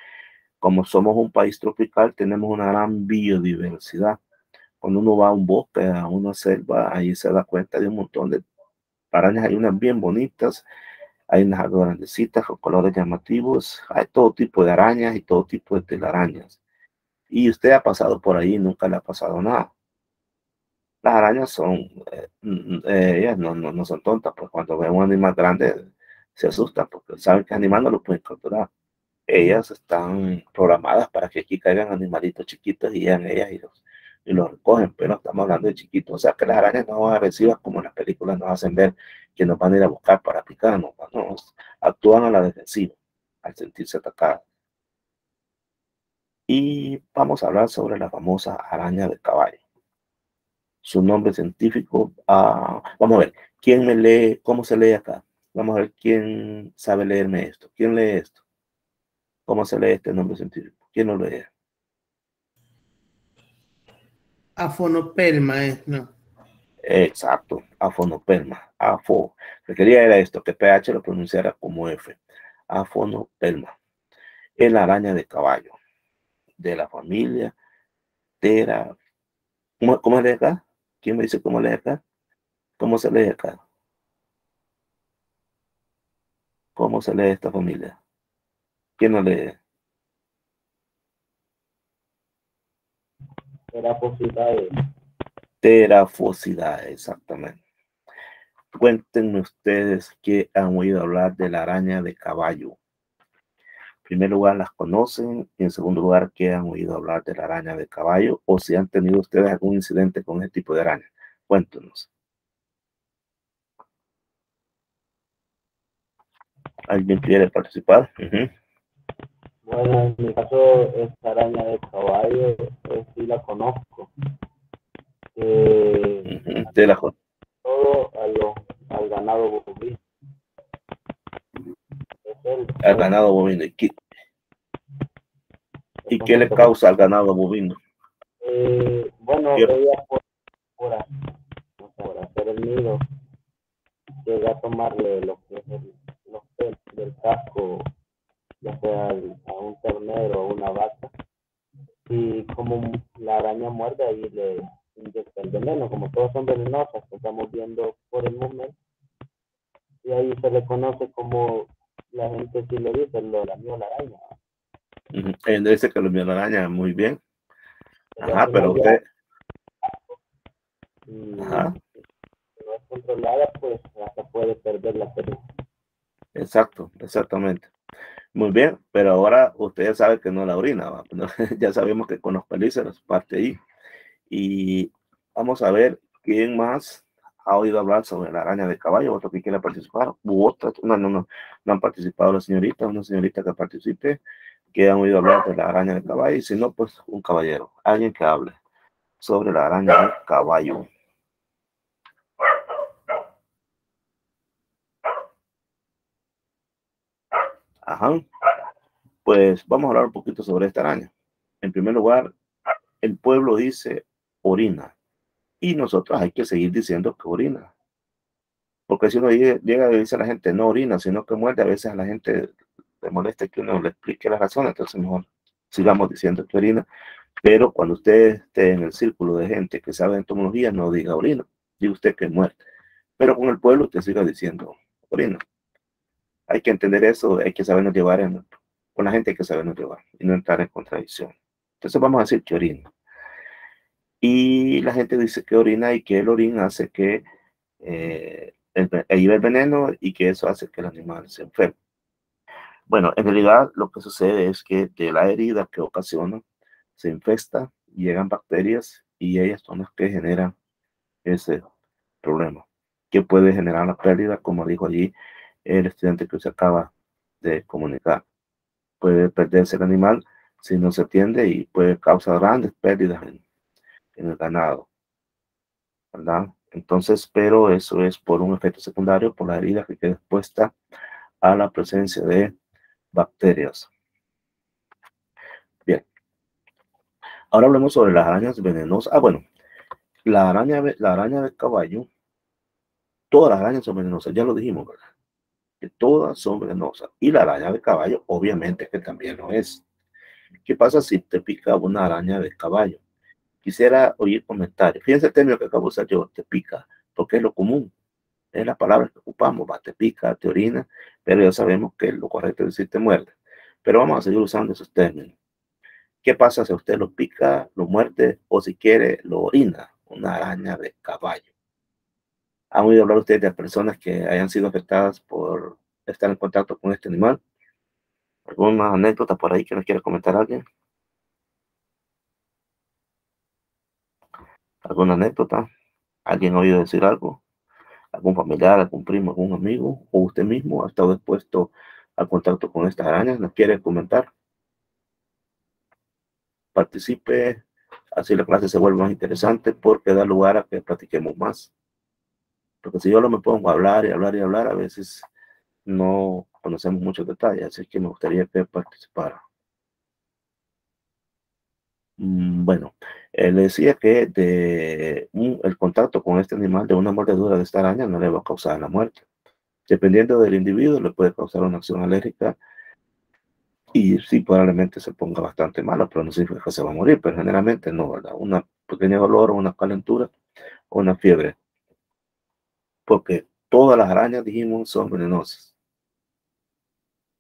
como somos un país tropical, tenemos una gran biodiversidad. Cuando uno va a un bosque, a una selva, ahí se da cuenta de un montón de arañas. Hay unas bien bonitas, hay unas grandecitas con colores llamativos, hay todo tipo de arañas y todo tipo de telarañas. Y usted ha pasado por ahí y nunca le ha pasado nada. Las arañas son, ellas no son tontas, pues cuando ven un animal grande se asustan porque saben que animal no lo pueden capturar. Ellas están programadas para que aquí caigan animalitos chiquitos y llegan ellas y los recogen, pero estamos hablando de chiquitos. O sea que las arañas no son agresivas como en las películas nos hacen ver que nos van a ir a buscar para picarnos. No, actúan a la defensiva al sentirse atacadas. Y vamos a hablar sobre la famosa araña de caballo. Su nombre científico, vamos a ver, ¿quién me lee? ¿Cómo se lee acá? Vamos a ver quién sabe leerme esto. ¿Quién lee esto? ¿Cómo se lee este nombre científico? ¿Quién lo lee? Afonopelma, ¿no? Exacto, afonopelma. Afo. Lo que quería era esto, que PH lo pronunciara como F. Afonopelma. Es la araña de caballo, de la familia Tera. ¿Cómo se lee acá? ¿Quién me dice cómo lee acá? ¿Cómo se lee acá? ¿Cómo se lee esta familia? ¿Quién lo lee? Terafosidae. Terafosidae, exactamente. Cuéntenme ustedes que han oído hablar de la araña de caballo. En primer lugar, ¿las conocen? Y en segundo lugar, ¿qué han oído hablar de la araña de caballo? O si han tenido ustedes algún incidente con este tipo de araña. Cuéntenos. ¿Alguien quiere participar? Bueno, en mi caso, esta araña de caballo, sí la conozco. De la Todo al ganado bovino. al ganado bovino. ¿Y qué le causa al ganado bovino? Bueno, ella por hacer el nido, llega a tomarle lo que es los pelos del casco, ya sea a un ternero o una vaca, y como la araña muerde, ahí le inyecta el veneno. Como todos son venenosas que estamos viendo por el momento, y ahí se le conoce como, la gente sí le dice, lo lamió la araña. Él dice que lo lamió la araña, muy bien. Ajá, pero usted... Ajá. Si no es controlada, pues hasta puede perder la pelea. Exacto, exactamente. Muy bien, pero ahora usted ya sabe que no la orina, ¿va? Ya sabemos que con los pelíceros parte ahí. Y vamos a ver quién más ha oído hablar sobre la araña de caballo, otro que quiera participar, u otra, no han participado las señoritas, una señorita que participe, que han oído hablar de la araña de caballo, y si no, pues un caballero, alguien que hable sobre la araña de caballo. Ajá. Pues vamos a hablar un poquito sobre esta araña. En primer lugar, el pueblo dice orina, y nosotros hay que seguir diciendo que orina. Porque si uno llega y dice a la gente no orina, sino que muerde, a veces a la gente le molesta que uno le explique la razón, entonces mejor sigamos diciendo que orina. Pero cuando usted esté en el círculo de gente que sabe de entomología, no diga orina, diga usted que muerde. Pero con el pueblo usted siga diciendo orina. Hay que entender eso, hay que sabernos llevar con la gente, hay que sabernos llevar y no entrar en contradicción. Entonces vamos a decir que orina. Y la gente dice que orina y que el orín hace que lleve el veneno y que eso hace que el animal se enferme. Bueno, en realidad lo que sucede es que de la herida que ocasiona se infesta, llegan bacterias y ellas son las que generan ese problema, que puede generar la pérdida, como dijo allí el estudiante que se acaba de comunicar. Puede perderse el animal si no se atiende y puede causar grandes pérdidas en el ganado, ¿verdad? Entonces, pero eso es por un efecto secundario, por la herida que queda expuesta a la presencia de bacterias. Bien. Ahora hablemos sobre las arañas venenosas. Bueno, la araña de caballo, todas las arañas son venenosas, ya lo dijimos, ¿verdad? Que todas son venenosas. Y la araña de caballo, obviamente que también lo es. ¿Qué pasa si te pica una araña de caballo? Quisiera oír comentarios. Fíjense el término que acabo de usar yo, te pica, porque es lo común. Es la palabra que ocupamos, va, te pica, te orina, pero ya sabemos que lo correcto es decir te muerde. Pero vamos a seguir usando esos términos. ¿Qué pasa si usted lo pica, lo muerde o si quiere lo orina? Una araña de caballo. ¿Han oído hablar ustedes de personas que hayan sido afectadas por estar en contacto con este animal? ¿Alguna anécdota por ahí que nos quiera comentar alguien? ¿Alguna anécdota? ¿Alguien ha oído decir algo? ¿Algún familiar, algún primo, algún amigo? ¿O usted mismo ha estado expuesto al contacto con estas arañas? ¿Nos quiere comentar? Participe, así la clase se vuelve más interesante porque da lugar a que platiquemos más. Porque si yo no me pongo a hablar y hablar y hablar, a veces no conocemos muchos detalles, así que me gustaría que participara. Bueno, le decía que el contacto con este animal de una mordedura de esta araña no le va a causar la muerte. Dependiendo del individuo, le puede causar una acción alérgica y sí, probablemente se ponga bastante malo, pero no significa que se va a morir, pero generalmente no, ¿verdad? Una pequeña dolor, una calentura o una fiebre, porque todas las arañas, dijimos, son venenosas.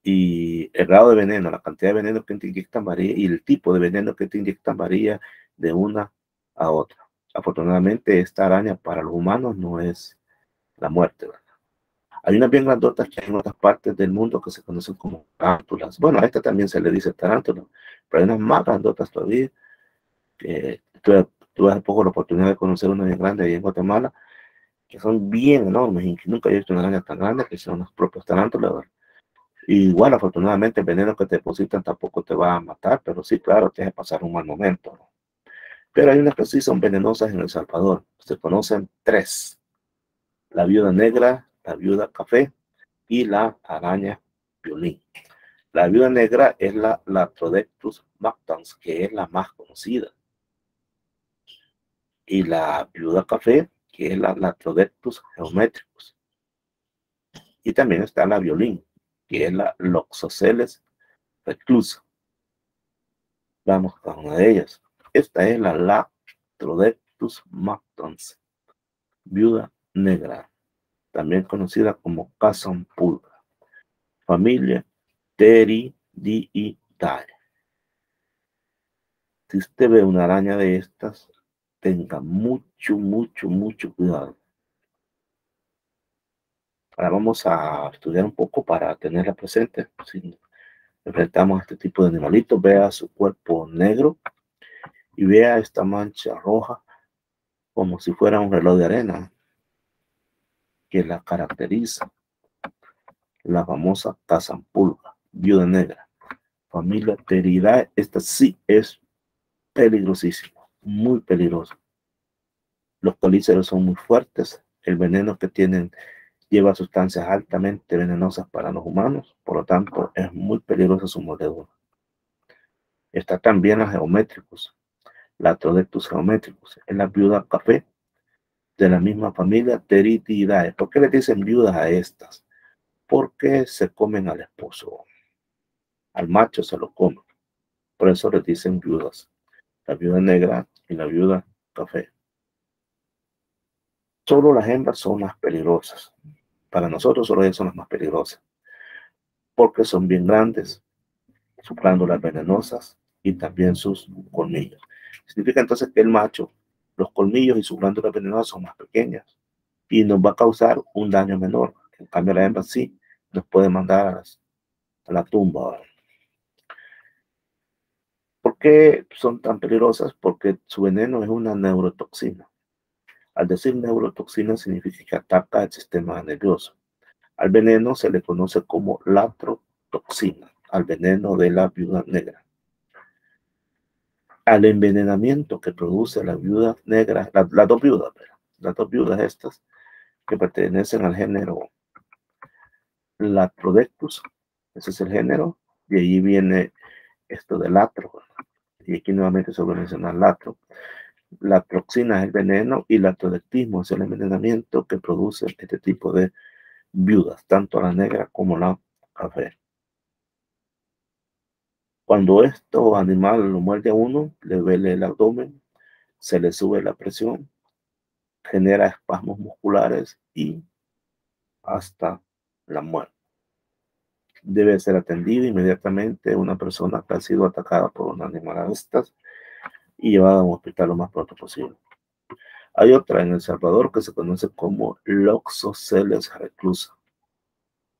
Y el grado de veneno, la cantidad de veneno que te inyectan varía y el tipo de veneno que te inyectan varía de una a otra. Afortunadamente, esta araña para los humanos no es la muerte, ¿verdad? Hay unas bien grandotas que hay en otras partes del mundo que se conocen como tarántulas. Bueno, a esta también se le dice tarántula, pero hay unas más grandotas todavía. Tuve hace poco la oportunidad de conocer una bien grande ahí en Guatemala, que son bien enormes y que nunca he visto una araña tan grande, que son los propios tarántulas, ¿verdad? Igual, afortunadamente, el veneno que te depositan tampoco te va a matar, pero sí, claro, te hace pasar un mal momento, ¿no? Pero hay unas que sí son venenosas en El Salvador. Se conocen 3. La viuda negra, la viuda café y la araña violín. La viuda negra es la Latrodectus mactans, que es la más conocida. Y la viuda café, que es la Latrodectus geometricus. Y también está la violín, que es la Loxosceles reclusa. Vamos con una de ellas. Esta es la Latrodectus mactans, viuda negra, también conocida como Casampulga, familia Theridiidae. Si usted ve una araña de estas, tenga mucho cuidado. Ahora vamos a estudiar un poco para tenerla presente. Si enfrentamos a este tipo de animalitos, vea su cuerpo negro y vea esta mancha roja como si fuera un reloj de arena que la caracteriza. La famosa Casampulga, viuda negra, familia Theridiidae. Esta sí es peligrosísima, muy peligrosa. Los colíceros son muy fuertes. El veneno que tienen lleva sustancias altamente venenosas para los humanos, por lo tanto es muy peligrosa su mordedura. Está también la geométricos, la Latrodectus geométricus, es la viuda café de la misma familia Theridiidae. ¿Por qué le dicen viudas a estas? Porque se comen al esposo, al macho se lo comen, por eso le dicen viudas, la viuda negra y la viuda café. Solo las hembras son las peligrosas. Para nosotros solo ellas son las más peligrosas, porque son bien grandes, sus glándulas venenosas y también sus colmillos. Significa entonces que el macho, los colmillos y sus glándulas venenosas son más pequeñas y nos va a causar un daño menor. En cambio, la hembra sí nos puede mandar a la tumba. ¿Por qué son tan peligrosas? Porque su veneno es una neurotoxina. Al decir neurotoxina significa que ataca el sistema nervioso. Al veneno se le conoce como latrotoxina, al veneno de la viuda negra. Al envenenamiento que produce la viuda negra, las dos viudas estas que pertenecen al género Latrodectus, ese es el género, y ahí viene esto de latro, y aquí nuevamente se vuelve a mencionar latro. La toxina es el veneno y el latrodectismo es el envenenamiento que produce este tipo de viudas, tanto la negra como la café. Cuando esto animal lo muerde a uno, le duele el abdomen, se le sube la presión, genera espasmos musculares y hasta la muerte. Debe ser atendida inmediatamente una persona que ha sido atacada por un animal de estas y llevada a un hospital lo más pronto posible. Hay otra en El Salvador que se conoce como Loxosceles reclusa.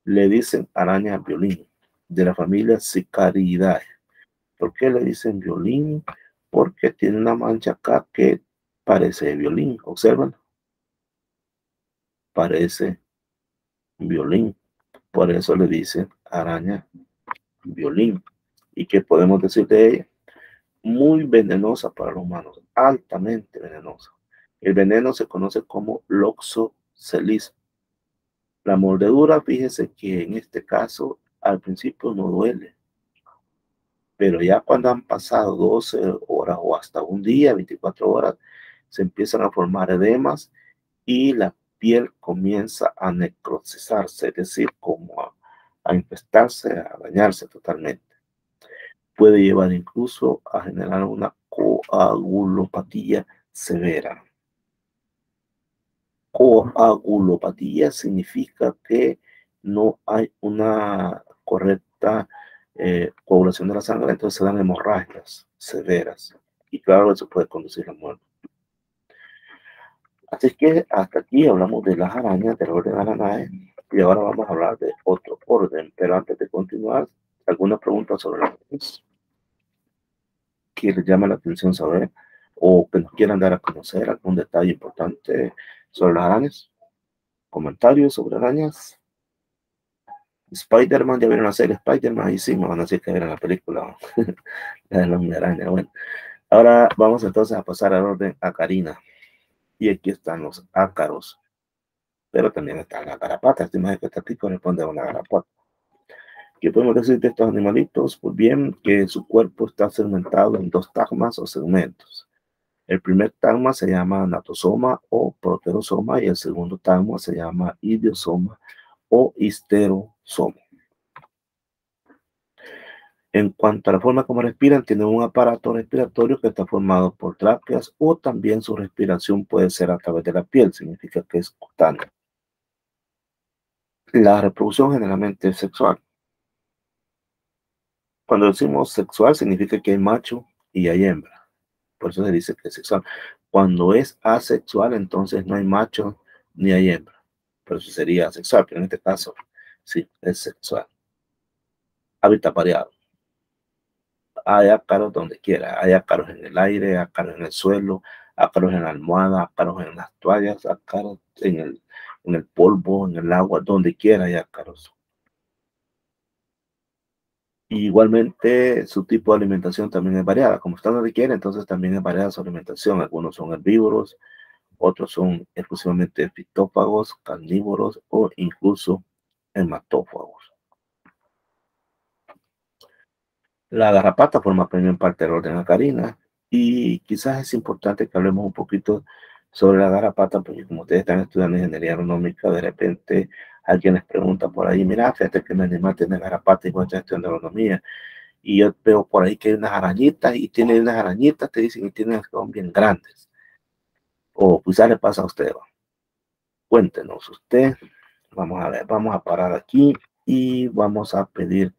Le dicen araña violín, de la familia Sicariidae. ¿Por qué le dicen violín? Porque tiene una mancha acá que parece violín. Observan. Parece violín. Por eso le dicen araña violín. ¿Y qué podemos decir de ella? Muy venenosa para los humanos, altamente venenosa. El veneno se conoce como loxocelismo. La mordedura, fíjese que en este caso al principio no duele, pero ya cuando han pasado 12 horas o hasta un día, 24 horas, se empiezan a formar edemas y la piel comienza a necrosizarse, es decir, como a infestarse, a dañarse totalmente. Puede llevar incluso a generar una coagulopatía severa. Coagulopatía significa que no hay una correcta coagulación de la sangre, entonces se dan hemorragias severas. Y claro, eso puede conducir a muerte. Así que hasta aquí hablamos de las arañas del orden Aranae y ahora vamos a hablar de otro orden. Pero antes de continuar, ¿alguna pregunta sobre las arañas que les llama la atención saber o que nos quieran dar a conocer algún detalle importante sobre las arañas? ¿Comentarios sobre arañas? Spider-Man, ya vieron la serie Spider-Man, y sí, me van a decir que vieron la película, la de la Hombre Araña. Bueno, ahora vamos entonces a pasar al orden a Karina. Y aquí están los ácaros, pero también están las garapatas. Esta imagen que está aquí corresponde a una garapata. ¿Qué podemos decir de estos animalitos? Pues bien, que su cuerpo está segmentado en dos tagmas o segmentos. El primer tagma se llama natosoma o proterosoma y el segundo tagma se llama idiosoma o histerosoma. En cuanto a la forma como respiran, tienen un aparato respiratorio que está formado por tráqueas o también su respiración puede ser a través de la piel, significa que es cutánea. La reproducción generalmente es sexual. Cuando decimos sexual significa que hay macho y hay hembra. Por eso se dice que es sexual. Cuando es asexual, entonces no hay macho ni hay hembra. Por eso sería asexual, pero en este caso sí, es sexual. Hábitat variado. Hay ácaros donde quiera. Hay ácaros en el aire, ácaros en el suelo, ácaros en la almohada, ácaros en las toallas, ácaros en el polvo, en el agua, donde quiera hay ácaros. Y igualmente su tipo de alimentación también es variada. Como están donde quiera, entonces también es variada su alimentación. Algunos son herbívoros, otros son exclusivamente fitófagos, carnívoros o incluso hematófagos. La garrapata forma también parte del orden Acarina y quizás es importante que hablemos un poquito sobre la garrapata porque como ustedes están estudiando ingeniería agronómica, de repente alguien les pregunta por ahí, mira, fíjate que mi animal tiene garrapata y vos estás estudiando agronomía y yo veo por ahí que hay unas arañitas y tiene unas arañitas, te dicen, y tienen que son bien grandes. O quizás le pasa a usted. Cuéntenos usted. Vamos a ver, vamos a parar aquí y vamos a pedir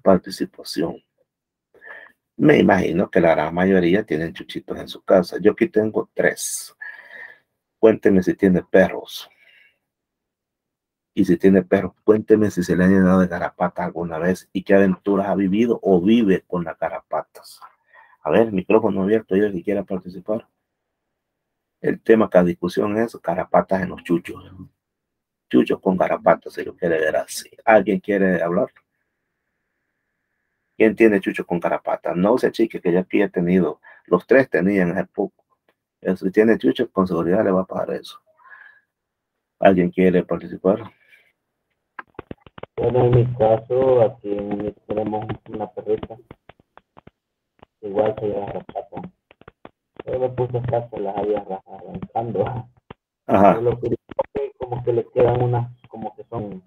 participación. Me imagino que la gran mayoría tienen chuchitos en su casa. Yo aquí tengo 3. Cuénteme si tiene perros. Y si tiene perros, cuénteme si se le ha llenado de garrapatas alguna vez y qué aventuras ha vivido o vive con las garrapatas. A ver, micrófono abierto, yo que quiera participar. El tema que a discusión es garrapatas en los chuchos. Chuchos con garrapatas, si lo quiere ver así. ¿Alguien quiere hablar? ¿Quién tiene chucho con garrapatas? No se chique, que yo aquí he tenido. Los 3 tenían hace poco. Si tiene chucho, con seguridad le va a pasar eso. ¿Alguien quiere participar? Bueno, en mi caso, aquí tenemos una perrita. Igual se llama Rapata. Yo le puse acá, se las había arrancando. Ajá. Lo curioso es que como que le quedan unas, como que son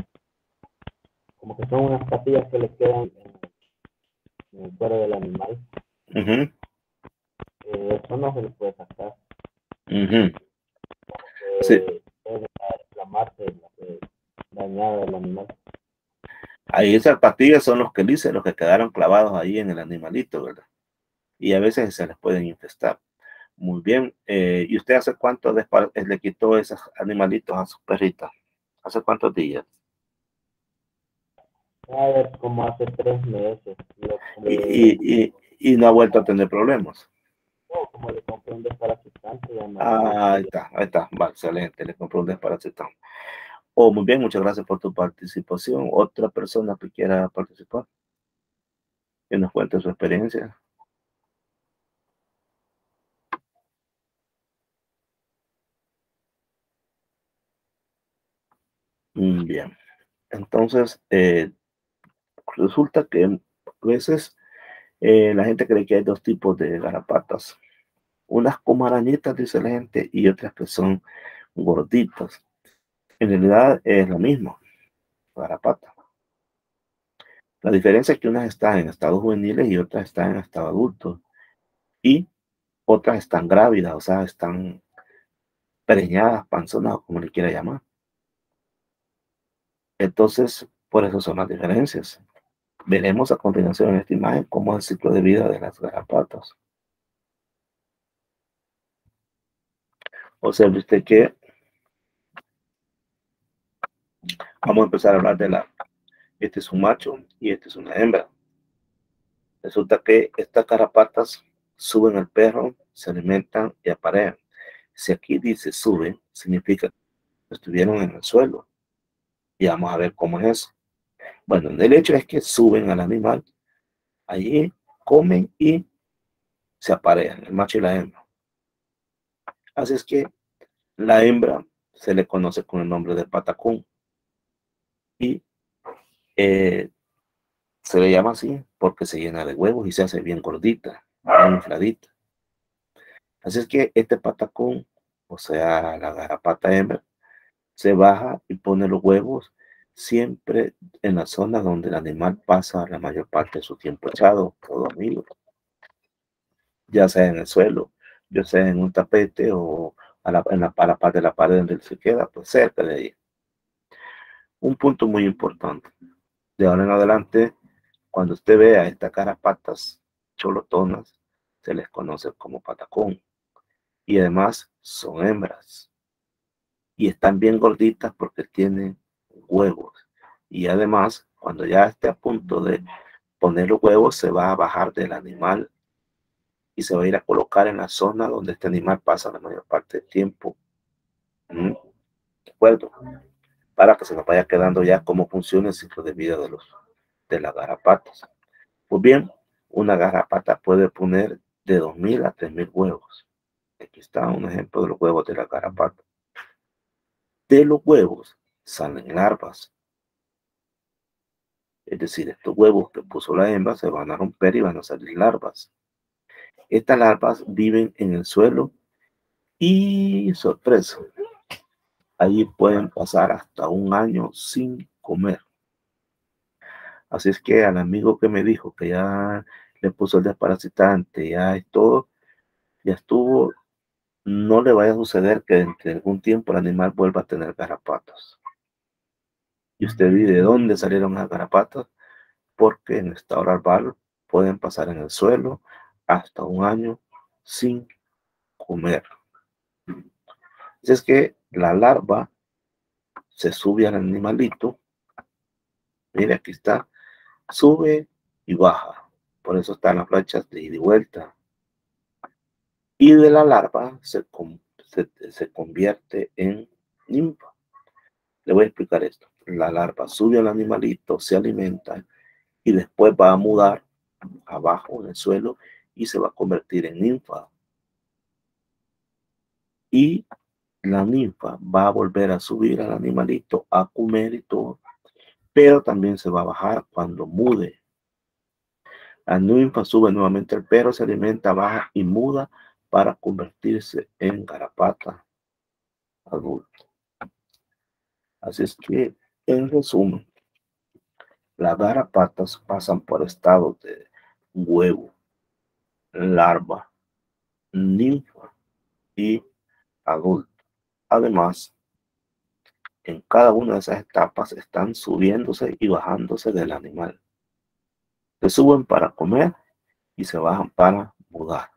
unas patillas que le quedan en el cuero del animal. Eso no se le puede sacar. Sí. Puede inflamarse dañado el animal. Ahí esas pastillas son los quelíceros, los que quedaron clavados ahí en el animalito, ¿verdad? Y a veces se les pueden infestar. Muy bien. ¿Y usted hace cuánto le quitó esos animalitos a su perrita? ¿Hace cuántos días? Como hace 3 meses. Y no ha vuelto a tener problemas. No, como le compré un desparasitante. Ahí está. Va, excelente. Le compré un desparasitante. Oh, muy bien, muchas gracias por tu participación. ¿Otra persona que quiera participar? Que nos cuente su experiencia. Bien. Entonces, resulta que a veces la gente cree que hay 2 tipos de garrapatas. Unas como arañitas, dice la gente, y otras que son gorditas. En realidad es lo mismo, garrapata. La diferencia es que unas están en estados juveniles y otras están en estado adulto. Y otras están grávidas, o sea, están preñadas, panzonas, o como le quiera llamar. Entonces, por eso son las diferencias. Veremos a continuación en esta imagen cómo es el ciclo de vida de las garrapatas. Observe usted que vamos a empezar a hablar de este es un macho y este es una hembra. Resulta que estas garrapatas suben al perro, se alimentan y aparean. Si aquí dice suben, significa que estuvieron en el suelo. Y vamos a ver cómo es eso. Bueno, el hecho es que suben al animal, allí comen y se aparean, el macho y la hembra. Así es que la hembra se le conoce con el nombre de patacón y se le llama así porque se llena de huevos y se hace bien gordita, bien infladita. Así es que este patacón, o sea, la garrapata hembra, se baja y pone los huevos siempre en la zona donde el animal pasa la mayor parte de su tiempo echado o dormido, ya sea en el suelo, ya sea en un tapete o a la parte de la pared donde él se queda, pues cerca de ahí. Un punto muy importante. De ahora en adelante, cuando usted vea estas garrapatas cholotonas, se les conoce como patacón. Y además son hembras. Y están bien gorditas porque tienen huevos. Y además, cuando ya esté a punto de poner los huevos, se va a bajar del animal y se va a ir a colocar en la zona donde este animal pasa la mayor parte del tiempo. ¿De acuerdo? Para que se nos vaya quedando ya cómo funciona el ciclo de vida de las garrapatas. Pues bien, una garrapata puede poner de 2.000 a 3.000 huevos. Aquí está un ejemplo de los huevos de la garrapata. De los huevos salen larvas. Es decir, estos huevos que puso la hembra se van a romper y van a salir larvas. Estas larvas viven en el suelo y, sorpresa, allí pueden pasar hasta un año sin comer. Así es que al amigo que me dijo que ya le puso el desparasitante, ya es todo, ya estuvo, no le vaya a suceder que dentro de algún tiempo el animal vuelva a tener garrapatas. Y usted dice, ¿de dónde salieron las garrapatas? Porque en estado larval pueden pasar en el suelo hasta un año sin comer. Así es que la larva se sube al animalito. Mire, aquí está. Sube y baja. Por eso están las flechas de ida y vuelta. Y de la larva se convierte en ninfa. Le voy a explicar esto. La larva sube al animalito, se alimenta y después va a mudar abajo en el suelo y se va a convertir en ninfa. Y la ninfa va a volver a subir al animalito a comer y todo, pero también se va a bajar cuando mude. La ninfa sube nuevamente el perro, se alimenta, baja y muda para convertirse en garrapata adulta. Así es que, en resumen, las garrapatas pasan por estados de huevo, larva, ninfa y adulto. Además, en cada una de esas etapas están subiéndose y bajándose del animal. Se suben para comer y se bajan para mudar.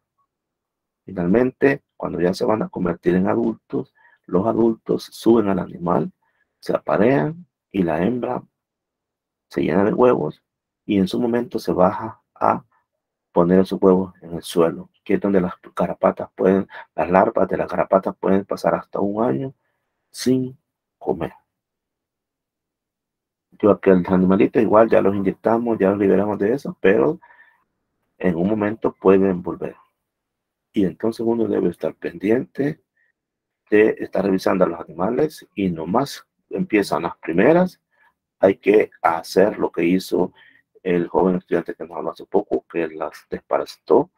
Finalmente, cuando ya se van a convertir en adultos, los adultos suben al animal, se aparean y la hembra se llena de huevos y en su momento se baja a poner sus huevos en el suelo, que es donde las larvas de las garrapatas pueden pasar hasta un año sin comer. Yo que los animalitos igual ya los inyectamos, ya los liberamos de eso, pero en un momento pueden volver. Y entonces uno debe estar pendiente de estar revisando a los animales y nomás empiezan las primeras, hay que hacer lo que hizo el joven estudiante que nos habló hace poco, que las desparasitó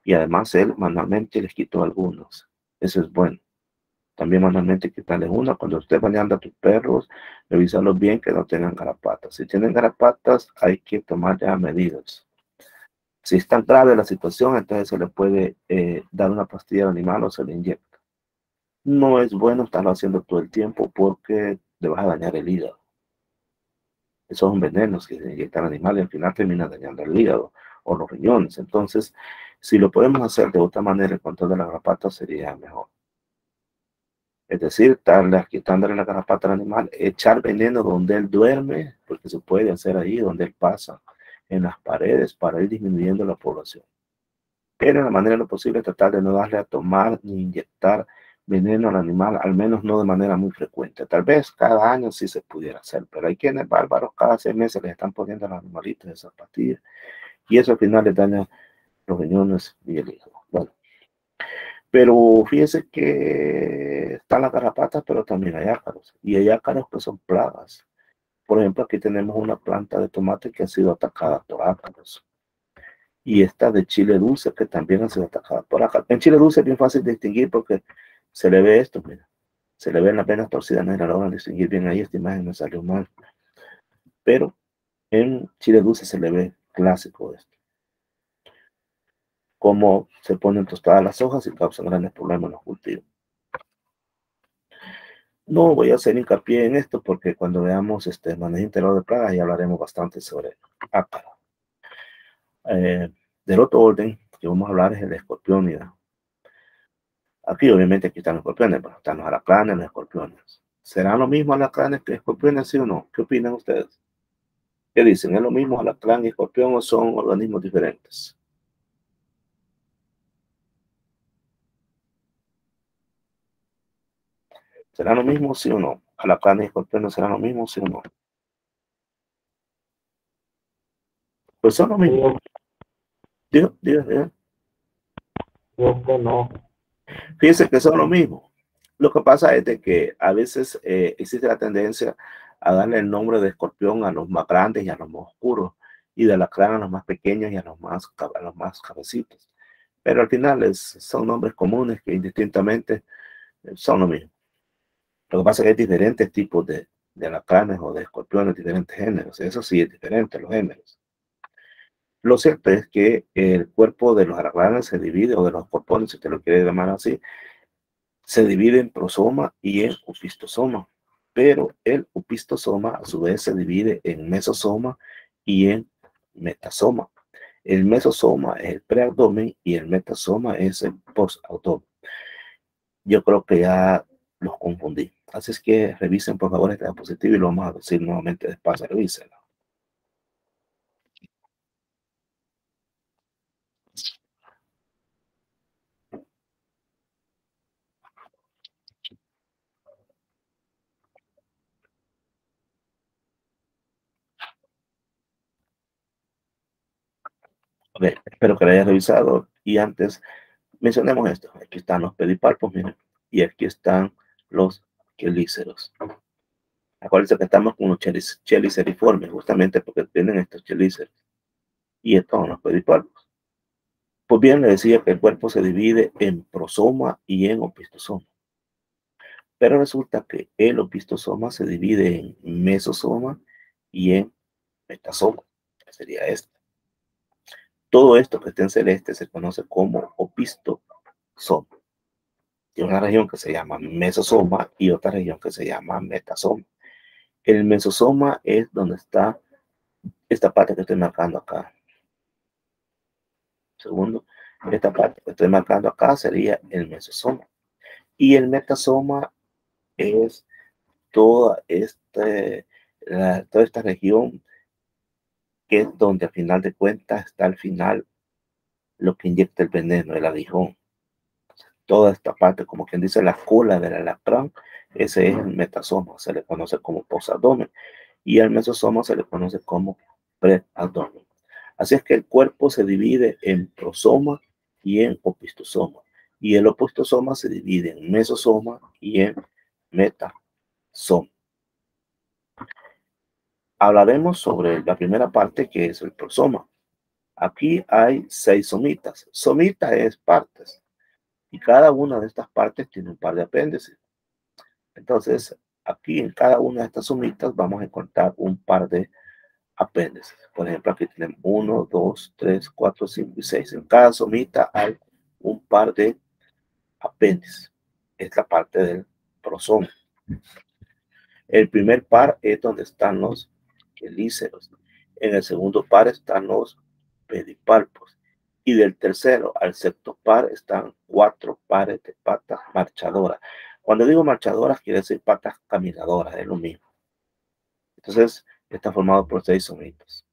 y además él manualmente les quitó algunos. Eso es bueno. También manualmente quitarles una. Cuando estés bañando a tus perros, revisarlos bien que no tengan garrapatas. Si tienen garrapatas, hay que tomar ya medidas. Si es tan grave la situación, entonces se le puede dar una pastilla al animal o se le inyecta. No es bueno estarlo haciendo todo el tiempo porque le vas a dañar el hígado. Esos son venenos que se inyectan al animal y al final termina dañando el hígado o los riñones. Entonces, si lo podemos hacer de otra manera, el control de la garrapata sería mejor. Es decir, quitándole la garrapata al animal, echar veneno donde él duerme, porque se puede hacer ahí donde él pasa, en las paredes, para ir disminuyendo la población. Pero de la manera de lo posible tratar de no darle a tomar ni inyectar veneno al animal, al menos no de manera muy frecuente. Tal vez cada año sí se pudiera hacer, pero hay quienes bárbaros cada 6 meses les están poniendo a los animalitos esas pastillas y eso al final les daña los riñones y el hígado. Bueno, pero fíjese que están las garrapatas, pero también hay ácaros, y hay ácaros que son plagas. Por ejemplo, aquí tenemos una planta de tomate que ha sido atacada por ácaros. Y esta de chile dulce que también ha sido atacada por ácaros. En chile dulce es bien fácil de distinguir porque se le ve esto, mira. Se le ven las venas torcidas negras, logran distinguir bien ahí. Esta imagen me salió mal. Pero en chile dulce se le ve clásico esto. Cómo se ponen tostadas las hojas y causan grandes problemas en los cultivos. No voy a hacer hincapié en esto porque cuando veamos manejo integral de plagas ya hablaremos bastante sobre ácaros. Del otro orden que vamos a hablar es el escorpiónida. Aquí obviamente aquí están los escorpiones, pero están los alacranes, los escorpiones. ¿Serán lo mismo alacranes que escorpiones, sí o no? ¿Qué opinan ustedes? ¿Qué dicen? ¿Es lo mismo alacrán y escorpión o son organismos diferentes? ¿Serán lo mismo, sí o no? ¿Alacrán y escorpiones serán lo mismo, sí o no? Pues son lo mismo. Diga. Creo que no. Fíjense que son lo mismo. Lo que pasa es de que a veces existe la tendencia a darle el nombre de escorpión a los más grandes y a los más oscuros, y de alacrán a los más pequeños y a los más cabecitos. Pero al final son nombres comunes que indistintamente son lo mismo. Lo que pasa es que hay diferentes tipos de alacranes o de escorpiones, diferentes géneros. Eso sí es diferente, los géneros. Lo cierto es que el cuerpo de los alacranes se divide, o de los escorpiones, si te lo quieres llamar así, se divide en prosoma y en opistosoma. Pero el opistosoma a su vez se divide en mesosoma y en metasoma. El mesosoma es el preabdomen y el metasoma es el postabdomen. Yo creo que ya los confundí. Así es que revisen por favor este diapositiva y lo vamos a decir nuevamente despacio. Revísenlo. Ok, espero que lo hayan revisado y antes mencionemos esto. Aquí están los pedipalpos, miren, y aquí están los quelíceros. Acuérdense que estamos con los cheliceriformes, justamente porque tienen estos quelíceros. Y estos son los pedipalpos. Pues bien, le decía que el cuerpo se divide en prosoma y en opistosoma. Pero resulta que el opistosoma se divide en mesosoma y en metasoma, que sería este. Todo esto que está en celeste se conoce como opistosoma. Tiene una región que se llama mesosoma y otra región que se llama metasoma. El mesosoma es donde está esta parte que estoy marcando acá. Segundo, esta parte que estoy marcando acá sería el mesosoma. Y el metasoma es toda esta región que es donde al final de cuentas está al final lo que inyecta el veneno, el aguijón. Toda esta parte, como quien dice, la cola del alacrán, ese es el metasoma, se le conoce como posabdomen, y el mesosoma se le conoce como preabdomen. Así es que el cuerpo se divide en prosoma y en opistosoma, y el opistosoma se divide en mesosoma y en metasoma. Hablaremos sobre la primera parte, que es el prosoma. Aquí hay 6 somitas. Somita es partes, y cada una de estas partes tiene un par de apéndices. Entonces, aquí en cada una de estas somitas vamos a encontrar un par de apéndices. Por ejemplo, aquí tenemos 1, 2, 3, 4, 5 y 6. En cada somita hay un par de apéndices. Es la parte del prosoma. El primer par es donde están los quelíceros. En el segundo par están los pedipalpos. Y del tercero al sexto par están 4 pares de patas marchadoras. Cuando digo marchadoras, quiere decir patas caminadoras, es lo mismo. Entonces, está formado por 6 somitas.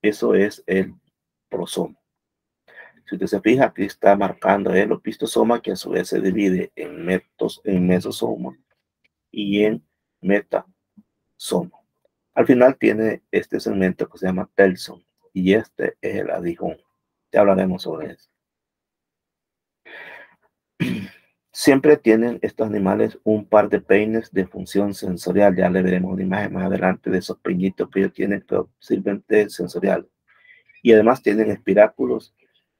Eso es el prosoma. Si usted se fija, aquí está marcando el opistosoma, que a su vez se divide en mesosoma y en metasoma. Al final tiene este segmento que se llama telson, y este es el aguijón. Ya hablaremos sobre eso. Siempre tienen estos animales un par de peines de función sensorial. Ya le veremos una imagen más adelante de esos peinitos que ellos tienen que sirven de sensorial. Y además tienen espiráculos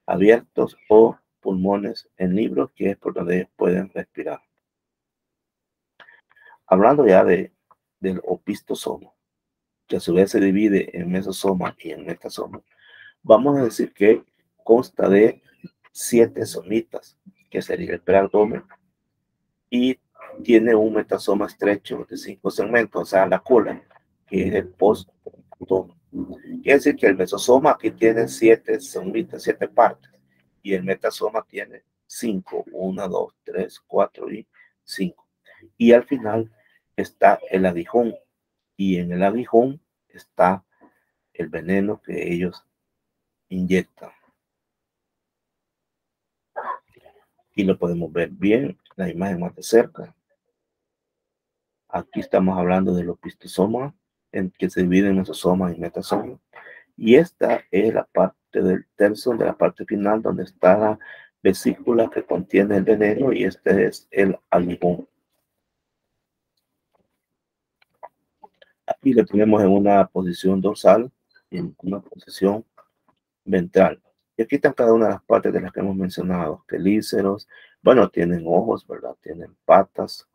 abiertos o pulmones en libros, que es por donde ellos pueden respirar. Hablando ya del opistosoma, que a su vez se divide en mesosoma y en metasoma, vamos a decir que consta de 7 somitas, que sería el preabdomen, y tiene un metasoma estrecho de 5 segmentos, o sea, la cola, que es el postabdomen. Quiere decir que el mesosoma aquí tiene 7 somitas, 7 partes, y el metasoma tiene 5, 1, 2, 3, 4 y 5. Y al final está el aguijón, y en el aguijón está el veneno que ellos inyectan. Aquí lo podemos ver bien, la imagen más de cerca. Aquí estamos hablando del opistosoma, en que se divide en mesosoma y metasoma. Y esta es la parte del telson, de la parte final, donde está la vesícula que contiene el veneno, y este es el aguijón. Aquí le tenemos en una posición dorsal y en una posición ventral. Y aquí están cada una de las partes de las que hemos mencionado. Quelíceros, bueno, tienen ojos, ¿verdad? Tienen patas.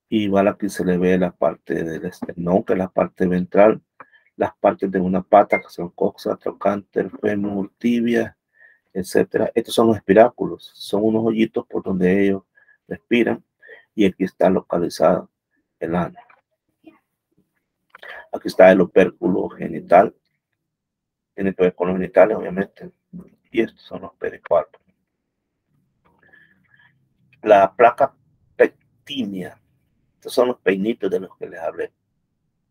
Y igual aquí se le ve la parte del esternón, que es la parte ventral. Las partes de una pata, que son coxa, trocánter, fémur, tibia, etcétera. Estos son los espiráculos. Son unos hoyitos por donde ellos respiran. Y aquí está localizado el ano. Aquí está el opérculo genital. Tiene que ver con los genitales, obviamente. Y estos son los pericarpos. La placa pectínea. Estos son los peinitos de los que les hablé.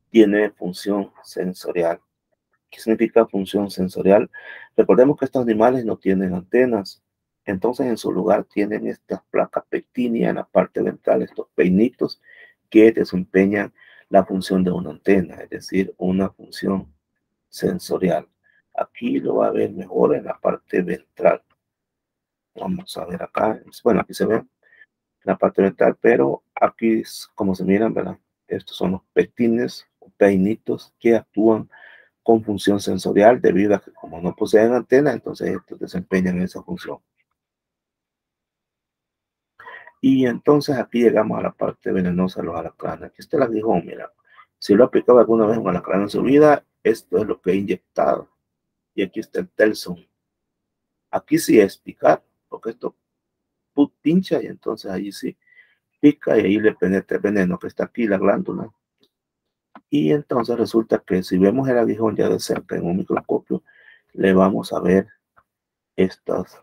Tiene función sensorial. ¿Qué significa función sensorial? Recordemos que estos animales no tienen antenas. Entonces, en su lugar tienen estas placas pectíneas en la parte ventral, estos peinitos que desempeñan la función de una antena, es decir, una función sensorial. Aquí lo va a ver mejor en la parte ventral. Vamos a ver acá. Bueno, aquí se ve en la parte ventral, pero aquí, como se miran, ¿verdad? Estos son los pectines o peinitos que actúan con función sensorial, debido a que como no poseen antena, entonces estos desempeñan esa función. Y entonces aquí llegamos a la parte venenosa de los alacranes. Aquí está el aguijón, mira. Si lo ha aplicado alguna vez un alacrán en su vida, esto es lo que he inyectado. Y aquí está el telson. Aquí sí es picar, porque esto pincha y entonces allí sí pica y ahí le penetra el veneno que está aquí, la glándula. Y entonces resulta que si vemos el aguijón ya de cerca en un microscopio, le vamos a ver estas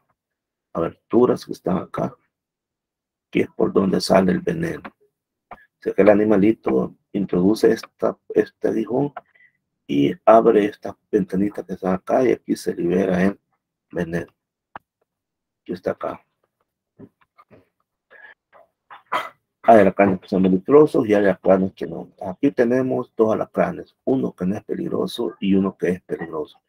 aberturas que están acá, que es por donde sale el veneno. O sea que el animalito introduce este aguijón y abre estas ventanitas que están acá, y aquí se libera el veneno. Aquí está acá. Hay alacranes que son peligrosos y hay alacranes que no. Aquí tenemos dos alacranes, uno que no es peligroso y uno que es peligroso.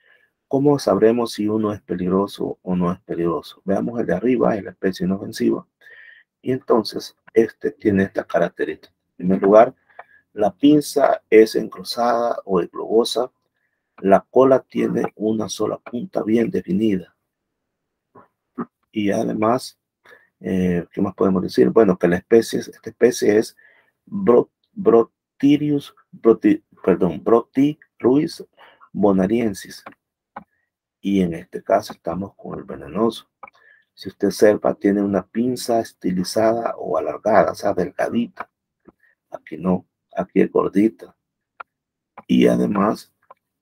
¿Cómo sabremos si uno es peligroso o no es peligroso? Veamos el de arriba, es la especie inofensiva. Y entonces, este tiene esta característica. En primer lugar, la pinza es encruzada o es globosa. La cola tiene una sola punta bien definida. Y además, ¿qué más podemos decir? Bueno, que esta especie es Brotiruis bonariensis. Y en este caso estamos con el venenoso. Si usted observa, tiene una pinza estilizada o alargada, o sea, delgadita. Aquí no, aquí es gordita. Y además,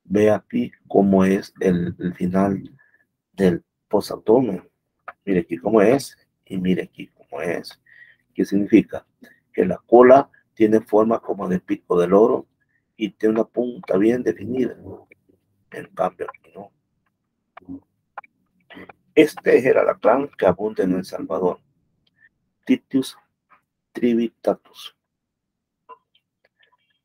ve aquí cómo es el final del posabdomen. Mire aquí cómo es y mire aquí cómo es. ¿Qué significa? Que la cola tiene forma como de pico de loro y tiene una punta bien definida. En cambio aquí no. Este es el alacrán que abunda en El Salvador, Titius trivitatus.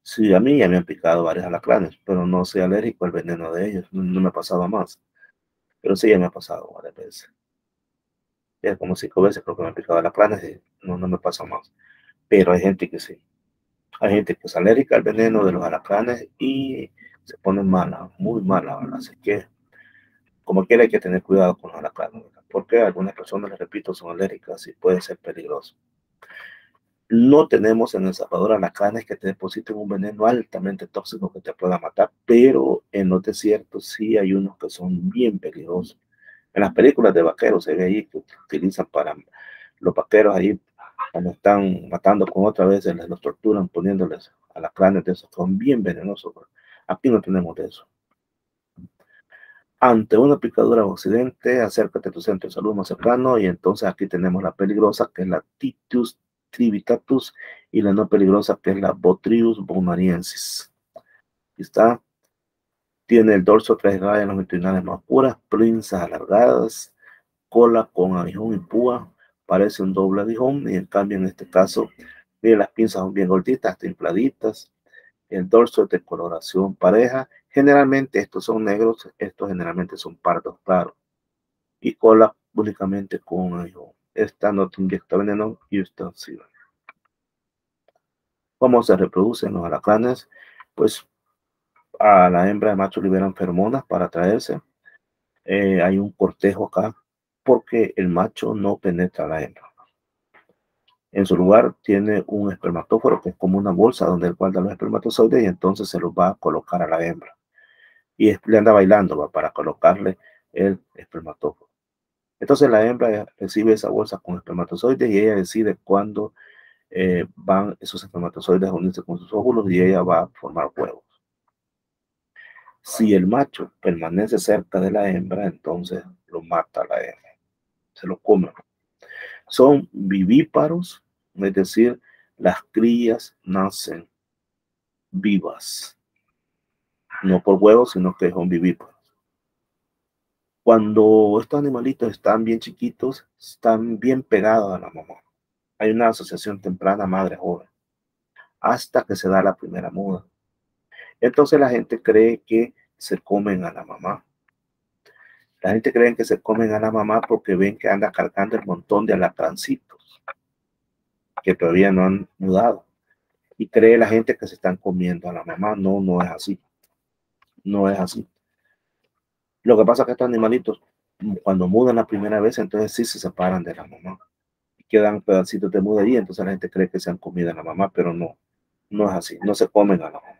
Sí, a mí ya me han picado varios alacranes, pero no soy alérgico al veneno de ellos, no me ha pasado más. Pero sí ya me ha pasado varias veces. Ya como 5 veces creo que me han picado alacranes y no me pasa más. Pero hay gente que sí. Hay gente que es alérgica al veneno de los alacranes y se pone mala, muy mala, ¿verdad? Así que, como quiera, hay que tener cuidado con los alacranes, ¿verdad? Porque algunas personas, les repito, son alérgicas y puede ser peligroso. No tenemos en El Salvador alacranes que te depositen un veneno altamente tóxico que te pueda matar, pero en los desiertos sí hay unos que son bien peligrosos. En las películas de vaqueros se ve ahí que utilizan para los vaqueros ahí, cuando están matando con otra vez, los torturan poniéndoles alacranes de esos que son bien venenosos. Aquí no tenemos de eso. Ante una picadura o accidente, acércate a tu centro de salud más cercano y entonces aquí tenemos la peligrosa, que es la Titius trivitatus, y la no peligrosa, que es la Botrytis bonariensis. Aquí está. Tiene el dorso 3 rayas longitudinales más puras, pinzas alargadas, cola con aguijón y púa, parece un doble aguijón, y en cambio en este caso, miren, las pinzas son bien gorditas, hasta infladitas. El dorso es de coloración pareja. Generalmente estos son negros, estos generalmente son pardos claros. Y cola únicamente con aguijón. Esta no te inyecta veneno y esta sí. ¿Cómo se reproducen los alacranes? Pues a la hembra de macho liberan feromonas para atraerse. Hay un cortejo acá porque el macho no penetra a la hembra. En su lugar tiene un espermatóforo que es como una bolsa donde él guarda los espermatozoides y entonces se los va a colocar a la hembra. Y le anda bailando, ¿va? Para colocarle el espermatóforo. Entonces la hembra recibe esa bolsa con espermatozoides y ella decide cuándo van esos espermatozoides a unirse con sus óvulos y ella va a formar huevos. Si el macho permanece cerca de la hembra, entonces lo mata a la hembra, se lo come. Son vivíparos, es decir, las crías nacen vivas, no por huevos, sino que son vivíparos. Cuando estos animalitos están bien chiquitos, están bien pegados a la mamá. Hay una asociación temprana madre-joven, hasta que se da la primera muda. Entonces la gente cree que se comen a la mamá. La gente cree que se comen a la mamá porque ven que anda cargando el montón de alacrancitos que todavía no han mudado. Y cree la gente que se están comiendo a la mamá. No, no es así. No es así. Lo que pasa es que estos animalitos, cuando mudan la primera vez, entonces sí se separan de la mamá. Quedan pedacitos de muda ahí, entonces la gente cree que se han comido a la mamá, pero no, no es así. No se comen a la mamá.